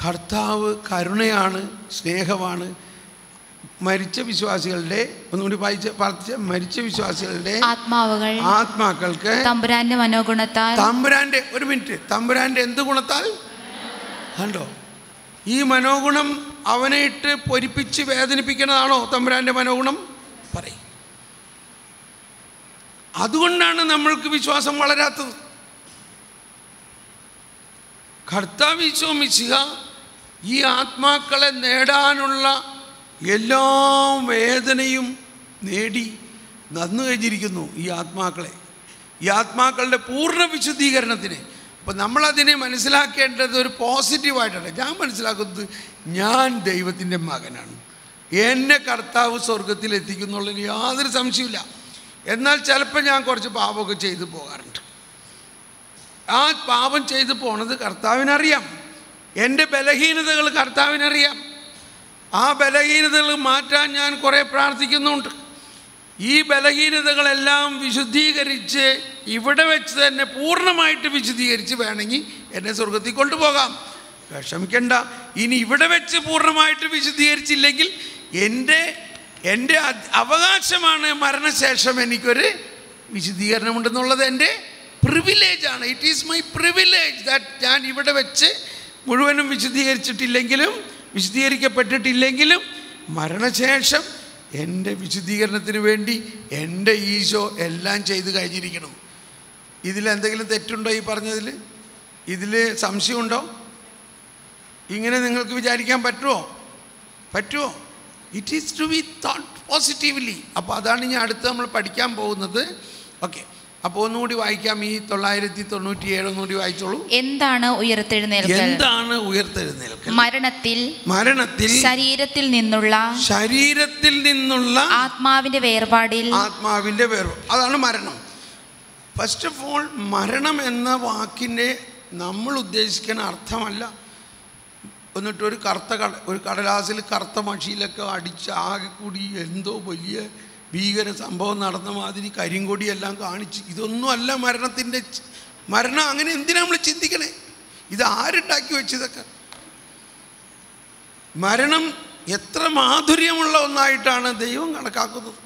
കർത്താവ് കരുണയാണ്, സ്നേഹമാണ്. മരിച്ച വിശ്വാസികളുടെ, ഒന്നുകൂടി മരിച്ച വിശ്വാസികളുടെ ആത്മാക്കൾക്ക് തമ്പുരാന്റെ മനോഗുണത്താൽ, തമ്പുരാന്റെ, ഒരു മിനിറ്റ്, തമ്പുരാന്റെ എന്ത് ഗുണത്താൽ കണ്ടോ? ഈ മനോഗുണം അവനെ ഇട്ട് പൊരിപ്പിച്ച് വേദനിപ്പിക്കുന്നതാണോ തമ്പുരാന്റെ മനോഗുണം? പറയും. അതുകൊണ്ടാണ് നമ്മൾക്ക് വിശ്വാസം വളരാത്തത്. കർത്താവ് ഈശോ മിശിഹ ഈ ആത്മാക്കളെ നേടാനുള്ള എല്ലാ വേദനയും നേടി നന്നു കഴിഞ്ഞിരിക്കുന്നു. ഈ ആത്മാക്കളുടെ പൂർണ്ണ വിശുദ്ധീകരണത്തിന്. അപ്പം നമ്മളതിനെ മനസ്സിലാക്കേണ്ടത് ഒരു പോസിറ്റീവായിട്ടാണ്. ഞാൻ മനസ്സിലാക്കുന്നത്, ഞാൻ ദൈവത്തിൻ്റെ മകനാണ്, എന്നെ കർത്താവ് സ്വർഗത്തിൽ എത്തിക്കുന്നുള്ളതിന് യാതൊരു സംശയമില്ല. എന്നാൽ ചിലപ്പോൾ ഞാൻ കുറച്ച് പാപമൊക്കെ ചെയ്തു പോകാറുണ്ട്. ആ പാപം ചെയ്തു പോണത് കർത്താവിനറിയാം. എൻ്റെ ബലഹീനതകൾ കർത്താവിനറിയാം. ആ ബലഹീനതകൾ മാറ്റാൻ ഞാൻ കുറേ പ്രാർത്ഥിക്കുന്നുണ്ട്. ഈ ബലഹീനതകളെല്ലാം വിശുദ്ധീകരിച്ച് ഇവിടെ വെച്ച് തന്നെ പൂർണ്ണമായിട്ട് വിശുദ്ധീകരിച്ച് വേണമെങ്കിൽ എന്നെ സ്വർഗത്തിൽ കൊണ്ടുപോകാം. വിഷമിക്കണ്ട. ഇനി ഇവിടെ വെച്ച് പൂർണ്ണമായിട്ട് വിശുദ്ധീകരിച്ചില്ലെങ്കിൽ എൻ്റെ അവകാശമാണ് മരണശേഷം എനിക്കൊരു വിശുദ്ധീകരണമുണ്ടെന്നുള്ളത് എൻ്റെ പ്രിവിലേജാണ്. It is my privilege that ഞാൻ ഇവിടെ വെച്ച് മുഴുവനും വിശുദ്ധീകരിക്കപ്പെട്ടിട്ടില്ലെങ്കിലും മരണശേഷം എൻ്റെ വിശുദ്ധീകരണത്തിന് വേണ്ടി എൻ്റെ ഈശോ എല്ലാം ചെയ്ത് കഴിഞ്ഞിരിക്കണം. ഇതിലെന്തെങ്കിലും തെറ്റുണ്ടോ ഈ പറഞ്ഞതിൽ? ഇതിൽ സംശയമുണ്ടോ? ഇങ്ങനെ നിങ്ങൾക്ക് വിചാരിക്കാൻ പറ്റുമോ? It is to be thought positively. അപ്പോൾ അതാണ് ഇനി അടുത്ത് നമ്മൾ പഠിക്കാൻ പോകുന്നത്. ഓക്കെ, അപ്പോൾ ഒന്നുകൂടി വായിക്കാം. ഈ 997 ഒന്നുകൂടി വായിച്ചോളൂ. എന്താണ് ഉയർത്തെഴുന്നേൽക്കൽ? മരണത്തിൽ ശരീരത്തിൽ നിന്നുള്ള ആത്മാവിന്റെ വേർപാടിൽ. അതാണ് മരണം. ഫസ്റ്റ് ഓഫ് ഓൾ, മരണം എന്ന വാക്കിൻ്റെ നമ്മൾ ഉദ്ദേശിക്കുന്ന അർത്ഥമല്ല. എന്നിട്ട് ഒരു കടലാസിൽ കറുത്ത മഷിയിലൊക്കെ അടിച്ച് ആകെ കൂടി എന്തോ വലിയ ഭീകര സംഭവം നടന്ന മാതിരി കരിങ്കൊടിയെല്ലാം കാണിച്ച്, ഇതൊന്നും അല്ല മരണത്തിൻ്റെ മരണം. അങ്ങനെ എന്തിനാ നമ്മൾ ചിന്തിക്കണേ? ഇത് ആരുണ്ടാക്കി വെച്ചതൊക്കെ? മരണം എത്ര മാധുര്യമുള്ള ഒന്നായിട്ടാണ് ദൈവം കണക്കാക്കുന്നത്.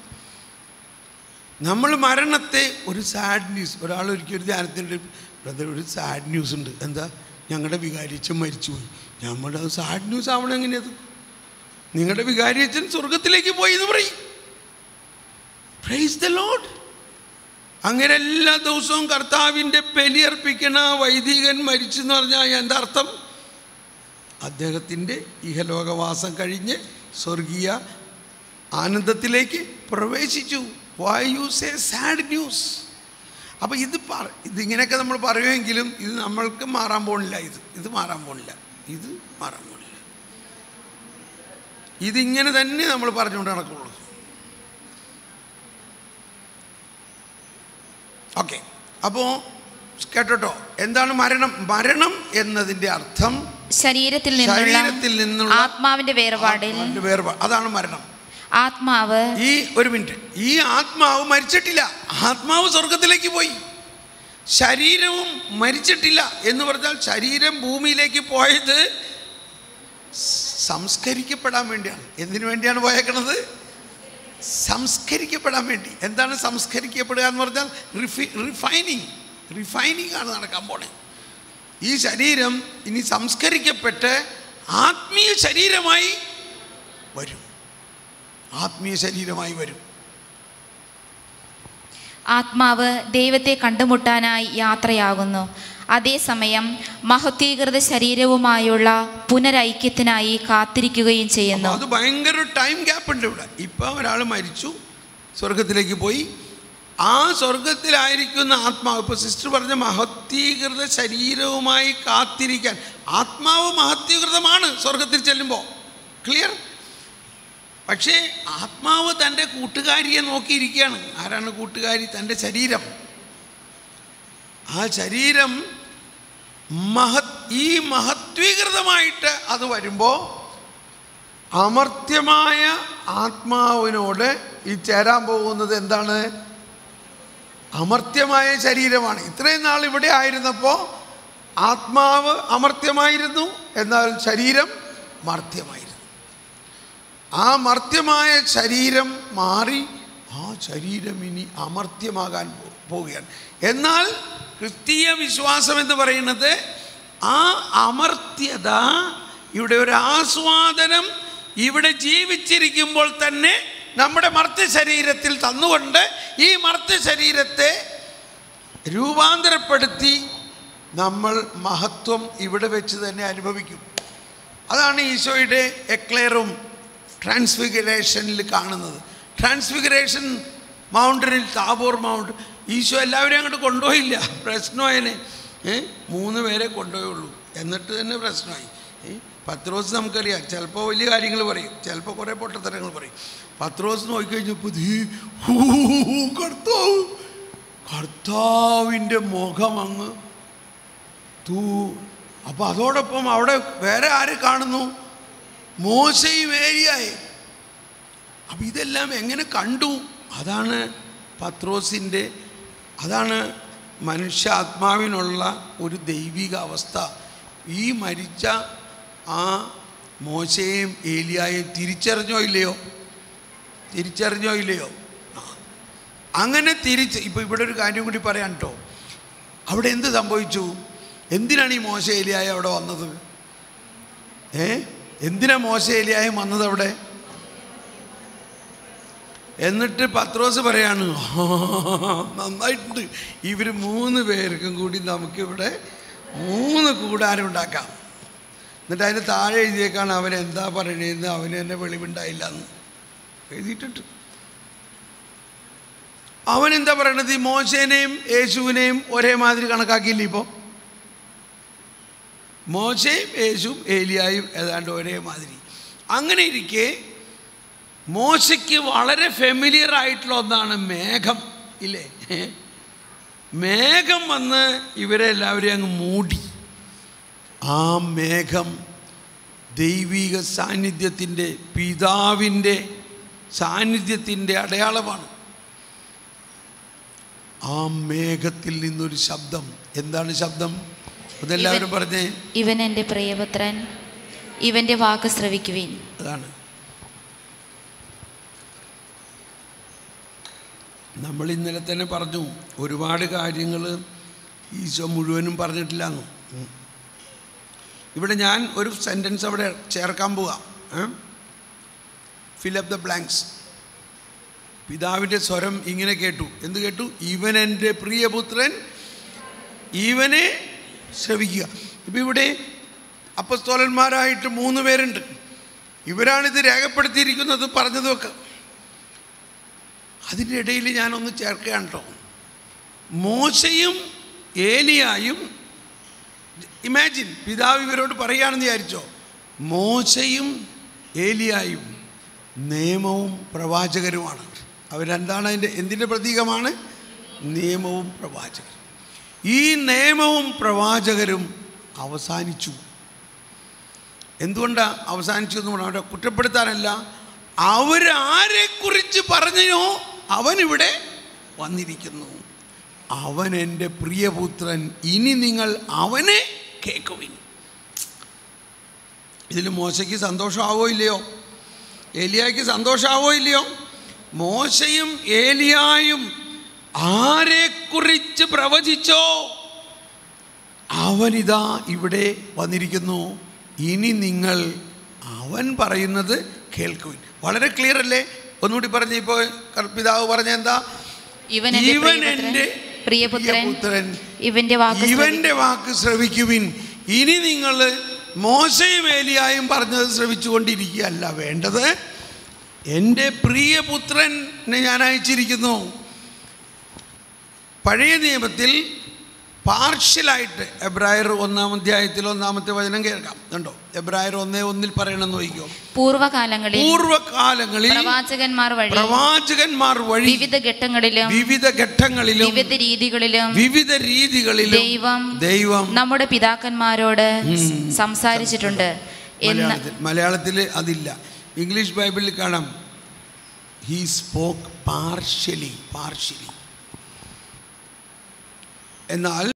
നമ്മൾ മരണത്തെ ഒരു സാഡ് ന്യൂസ്, ഒരാൾ ഒരിക്കലും ധ്യാനത്തിൻ്റെ ബ്രദർ ഒരു സാഡ് ന്യൂസ് ഉണ്ട്, എന്താ ഞങ്ങളുടെ വികാരിയച്ഛൻ മരിച്ചുപോയി. നമ്മുടെ സാഡ് ന്യൂസ് ആവണം എങ്ങനെയത്? നിങ്ങളുടെ വികാരിയച്ഛൻ സ്വർഗത്തിലേക്ക് പോയി എന്ന് പറയും. Praise the Lord. അങ്ങനെ എല്ലാ ദിവസവും കർത്താവിൻ്റെ ബലിയർപ്പിക്കണ വൈദികൻ മരിച്ചെന്ന് പറഞ്ഞാൽ എന്താ അർത്ഥം? അദ്ദേഹത്തിൻ്റെ ഇഹലോകവാസം കഴിഞ്ഞ് സ്വർഗീയ ആനന്ദത്തിലേക്ക് പ്രവേശിച്ചു. Why you say sad news? അപ്പോൾ ഇതിങ്ങനെയൊക്കെ നമ്മൾ പറയുമെങ്കിലും ഇത് നമ്മൾക്ക് മാറാൻ പോണില്ല. ഇത് മാറാൻ പോണില്ല. ഇതിങ്ങനെ തന്നെ നമ്മൾ പറഞ്ഞുകൊണ്ട് നടക്കുള്ളൂ. ഓക്കെ, അപ്പോൾ കേട്ടോ, എന്താണ് മരണം? മരണം എന്നതിൻ്റെ അർത്ഥം ശരീരത്തിൽ നിന്നുള്ള ആത്മാവിന്റെ വേർപാടിൽ. അതാണ് മരണം. ആത്മാവ്, ഒരു മിനിറ്റ്, ഈ ആത്മാവ് മരിച്ചിട്ടില്ല. ആത്മാവ് സ്വർഗത്തിലേക്ക് പോയി. ശരീരവും മരിച്ചിട്ടില്ല എന്ന് പറഞ്ഞാൽ ശരീരം ഭൂമിയിലേക്ക് പോയത് സംസ്കരിക്കപ്പെടാൻ വേണ്ടിയാണ്. എന്തിനു വേണ്ടിയാണ് പോയേക്കണത്? സംസ്കരിക്കപ്പെടാൻ വേണ്ടി. എന്താണ് സംസ്കരിക്കപ്പെടുക എന്ന് പറഞ്ഞാൽ? റിഫൈനിങ് ആണ് നടക്കാൻ പോണേ. ഈ ശരീരം ഇനി സംസ്കരിക്കപ്പെട്ട് ആത്മീയ ശരീരമായി വരും. ആത്മാവ് ദൈവത്തെ കണ്ടുമുട്ടാനായി യാത്രയാകുന്നു. അതേസമയം മഹത്വീകൃത ശരീരവുമായുള്ള പുനരൈക്യത്തിനായി കാത്തിരിക്കുകയും ചെയ്യുന്നു. അത് ഭയങ്കര ടൈം ഗ്യാപ്പ് ഉണ്ട് ഇവിടെ. ഇപ്പം ഒരാൾ മരിച്ചു, സ്വർഗത്തിലേക്ക് പോയി. ആ സ്വർഗത്തിലായിരിക്കുന്ന ആത്മാവ്, ഇപ്പോൾ സിസ്റ്റർ പറഞ്ഞ മഹത്വീകൃത ശരീരവുമായി കാത്തിരിക്കാൻ, ആത്മാവ് മഹത്വീകൃതമാണ് സ്വർഗത്തിൽ ചെല്ലുമ്പോൾ, ക്ലിയർ. പക്ഷേ ആത്മാവ് തൻ്റെ കൂട്ടുകാരിയെ നോക്കിയിരിക്കുകയാണ്. ആരാണ് കൂട്ടുകാരി? തൻ്റെ ശരീരം. ആ ശരീരം ഈ മഹത്വീകൃതമായിട്ട് അത് വരുമ്പോൾ അമർത്യമായ ആത്മാവിനോട് ഈ ചേരാൻ പോകുന്നത് എന്താണ്? അമർത്യമായ ശരീരമാണ്. ഇത്രയും നാൾ ഇവിടെ ആയിരുന്നപ്പോൾ ആത്മാവ് അമർത്യമായിരുന്നു, എന്നാൽ ശരീരം മർത്യമായിരുന്നു. ആ മർത്യമായ ശരീരം മാറി ആ ശരീരം ഇനി അമർത്യമാകാൻ പോവുകയാണ്. എന്നാൽ ക്രിസ്തീയ വിശ്വാസം എന്ന് പറയുന്നത് ആ അമർത്യത, ഇവിടെ ഒരു ആസ്വാദനം ഇവിടെ ജീവിച്ചിരിക്കുമ്പോൾ തന്നെ നമ്മുടെ മർത്യ ശരീരത്തിൽ തന്നുകൊണ്ട് ഈ മർത്യ ശരീരത്തെ രൂപാന്തരപ്പെടുത്തി നമ്മൾ മഹത്വം ഇവിടെ വെച്ച് തന്നെ അനുഭവിക്കും. അതാണ് ഈശോയുടെ എക്ലെയറും ട്രാൻസ്ഫിഗറേഷനിൽ കാണുന്നത്. ട്രാൻസ്ഫിഗറേഷൻ മൗണ്ടനിൽ, താബോർ മൗണ്ട്, ഈശോ എല്ലാവരെയും അങ്ങോട്ട് കൊണ്ടുപോയില്ല. പ്രശ്നമായനെ 3 പേരെ കൊണ്ടുപോയുള്ളൂ. എന്നിട്ട് തന്നെ പ്രശ്നമായി. പത്രോസ് നമുക്കറിയാം, ചിലപ്പോൾ വലിയ കാര്യങ്ങൾ പറയും, ചിലപ്പോൾ കുറേ പൊട്ടത്തരങ്ങൾ പറയും. പത്രോസ് നോക്കിക്കഴിഞ്ഞപ്പോൾ കർത്താവിൻ്റെ മുഖം അങ്ങ് അപ്പോൾ അതോടൊപ്പം അവിടെ വേറെ ആരെ കാണുന്നു? മോശയും ഏലിയായും. അപ്പം ഇതെല്ലാം എങ്ങനെ കണ്ടു? അതാണ് പത്രോസിൻ്റെ, അതാണ് മനുഷ്യാത്മാവിനുള്ള ഒരു ദൈവിക അവസ്ഥ. ഈ മരിച്ച ആ മോശയും ഏലിയായും തിരിച്ചറിഞ്ഞോ ഇല്ലയോ? അങ്ങനെ ഇപ്പോൾ ഇവിടെ ഒരു കാര്യം കൂടി പറയാൻ കേട്ടോ. അവിടെ എന്ത് സംഭവിച്ചു? എന്തിനാണ് ഈ മോശ ഏലിയായ അവിടെ വന്നത്? എന്തിനാ മോശ ഏലിയായും വന്നത് അവിടെ? എന്നിട്ട് പത്രോസ് പറയാണ്, നന്നായിട്ടുണ്ട്, ഇവർ 3 പേർക്കും കൂടി നമുക്കിവിടെ 3 കൂടാരം ഉണ്ടാക്കാം. എന്നിട്ട് അതിന് താഴെ എഴുതിയേക്കാണ് അവൻ എന്താ പറയണേന്ന് അവന് തന്നെ വെളിവുണ്ടായില്ല എന്ന് എഴുതിയിട്ടുണ്ട്. അവൻ എന്താ പറയണത്? ഈ മോശേനെയും യേശുവിനെയും ഒരേ മാതിരി കണക്കാക്കിയില്ല. ഇപ്പോൾ മോശയും യേശുവും ഏലിയായും ഏതാണ്ട് ഒരേ മാതിരി. അങ്ങനെ ഇരിക്കെ മോശയ്ക്ക് വളരെ ഫെമിലിയർ ആയിട്ടുള്ള ഒന്നാണ് മേഘം, ഇല്ലേ? മേഘം വന്ന് ഇവരെ എല്ലാവരെയും അങ്ങ് മൂടി. ആ മേഘം ദൈവിക സാന്നിധ്യത്തിൻ്റെ, പിതാവിൻ്റെ സാന്നിധ്യത്തിൻ്റെ അടയാളമാണ്. ആ മേഘത്തിൽ നിന്നൊരു ശബ്ദം. എന്താണ് ശബ്ദം? അതെല്ലാവരും പറഞ്ഞേ, ഇവൻ എൻ്റെ പ്രിയപുത്രൻ, ഇവൻ്റെ വാക്ക് ശ്രവിക്കുവിൻ. അതാണ് നമ്മൾ ഇന്നലെ തന്നെ പറഞ്ഞു. ഒരുപാട് കാര്യങ്ങൾ ഈശോ മുഴുവനും പറഞ്ഞിട്ടില്ലാന്നു. ഇവിടെ ഞാൻ ഒരു സെൻറ്റൻസ് അവിടെ ചേർക്കാൻ പോവാം. Fill up the blanks. പിതാവിൻ്റെ സ്വരം ഇങ്ങനെ കേട്ടു. എന്ത് കേട്ടു? ഇവൻ എൻ്റെ പ്രിയപുത്രൻ, ഇവനെ ശ്രവിക്കുക. ഇപ്പം ഇവിടെ അപ്പസ്തോലന്മാരായിട്ട് 3 പേരുണ്ട്. ഇവരാണിത് രേഖപ്പെടുത്തിയിരിക്കുന്നത്, പറഞ്ഞതുമൊക്കെ. അതിൻ്റെ ഇടയിൽ ഞാനൊന്ന് ചേർക്കുകയാണ് കേട്ടോ. മോശയും ഏലിയായും, ഇമാജിൻ, പിതാവ് ഇവരോട് പറയുകയാണെന്ന് വിചാരിച്ചോ, മോശയും ഏലിയായും നിയമവും പ്രവാചകരുമാണ്. അവരെന്താണ്? എന്തിൻ്റെ പ്രതീകമാണ്? നിയമവും പ്രവാചകരും. ഈ നിയമവും പ്രവാചകരും അവസാനിച്ചു. എന്തുകൊണ്ടാണ് അവസാനിച്ചു എന്ന് പറഞ്ഞാൽ അവരെ കുറ്റപ്പെടുത്താനല്ല, അവരാരെക്കുറിച്ച് പറഞ്ഞോ അവനിവിടെ വന്നിരിക്കുന്നു. അവൻ എൻ്റെ പ്രിയപുത്രൻ, ഇനി നിങ്ങൾ അവനെ കേൾക്കുവിൻ. ഇതിൽ മോശയ്ക്ക് സന്തോഷമാവോ ഇല്ലയോ? ഏലിയായ്ക്ക് സന്തോഷമാവോ ഇല്ലയോ? മോശയും ഏലിയായും ആരെക്കുറിച്ച് പ്രവചിച്ചോ അവനിതാ ഇവിടെ വന്നിരിക്കുന്നു. ഇനി നിങ്ങൾ അവൻ പറയുന്നത് കേൾക്കുവിൻ. വളരെ ക്ലിയർ അല്ലേ? ഒന്നുകൂടി പറഞ്ഞ്, ഇപ്പോൾ പിതാവ് പറഞ്ഞ എന്താ? ഇവൻ എൻ്റെ പ്രിയപുത്രൻ, ഇവൻ്റെ വാക്ക് ശ്രവിക്കുവിൻ. ഇനി നിങ്ങൾ മോശയും ഏലിയായും പറഞ്ഞത് ശ്രവിച്ചുകൊണ്ടിരിക്കുകയല്ല വേണ്ടത്, എൻ്റെ പ്രിയപുത്രനെ ഞാൻ അയച്ചിരിക്കുന്നു. പഴയ നിയമത്തിൽ പാർഷ്യലായിട്ട് എബ്രായർ 1-ാം അധ്യായത്തിൽ 1-ാമത്തെ വചനം കേൾക്കാം. കണ്ടോ? എബ്രായർ 1:1 പറയണമെന്ന് നോക്കിക്കോ. പൂർവകാലങ്ങളിൽ പ്രവാചകന്മാർ വഴി വിവിധ ഘട്ടങ്ങളിലും വിവിധ രീതികളിലും ദൈവം നമ്മുടെ പിതാക്കന്മാരോട് സംസാരിച്ചിട്ടുണ്ട്. മലയാളത്തിൽ അതില്ല. ഇംഗ്ലീഷ് ബൈബിളിൽ കാണാം, ഹി സ്പോക്ക് പാർഷ്യലി. എന്നാൽ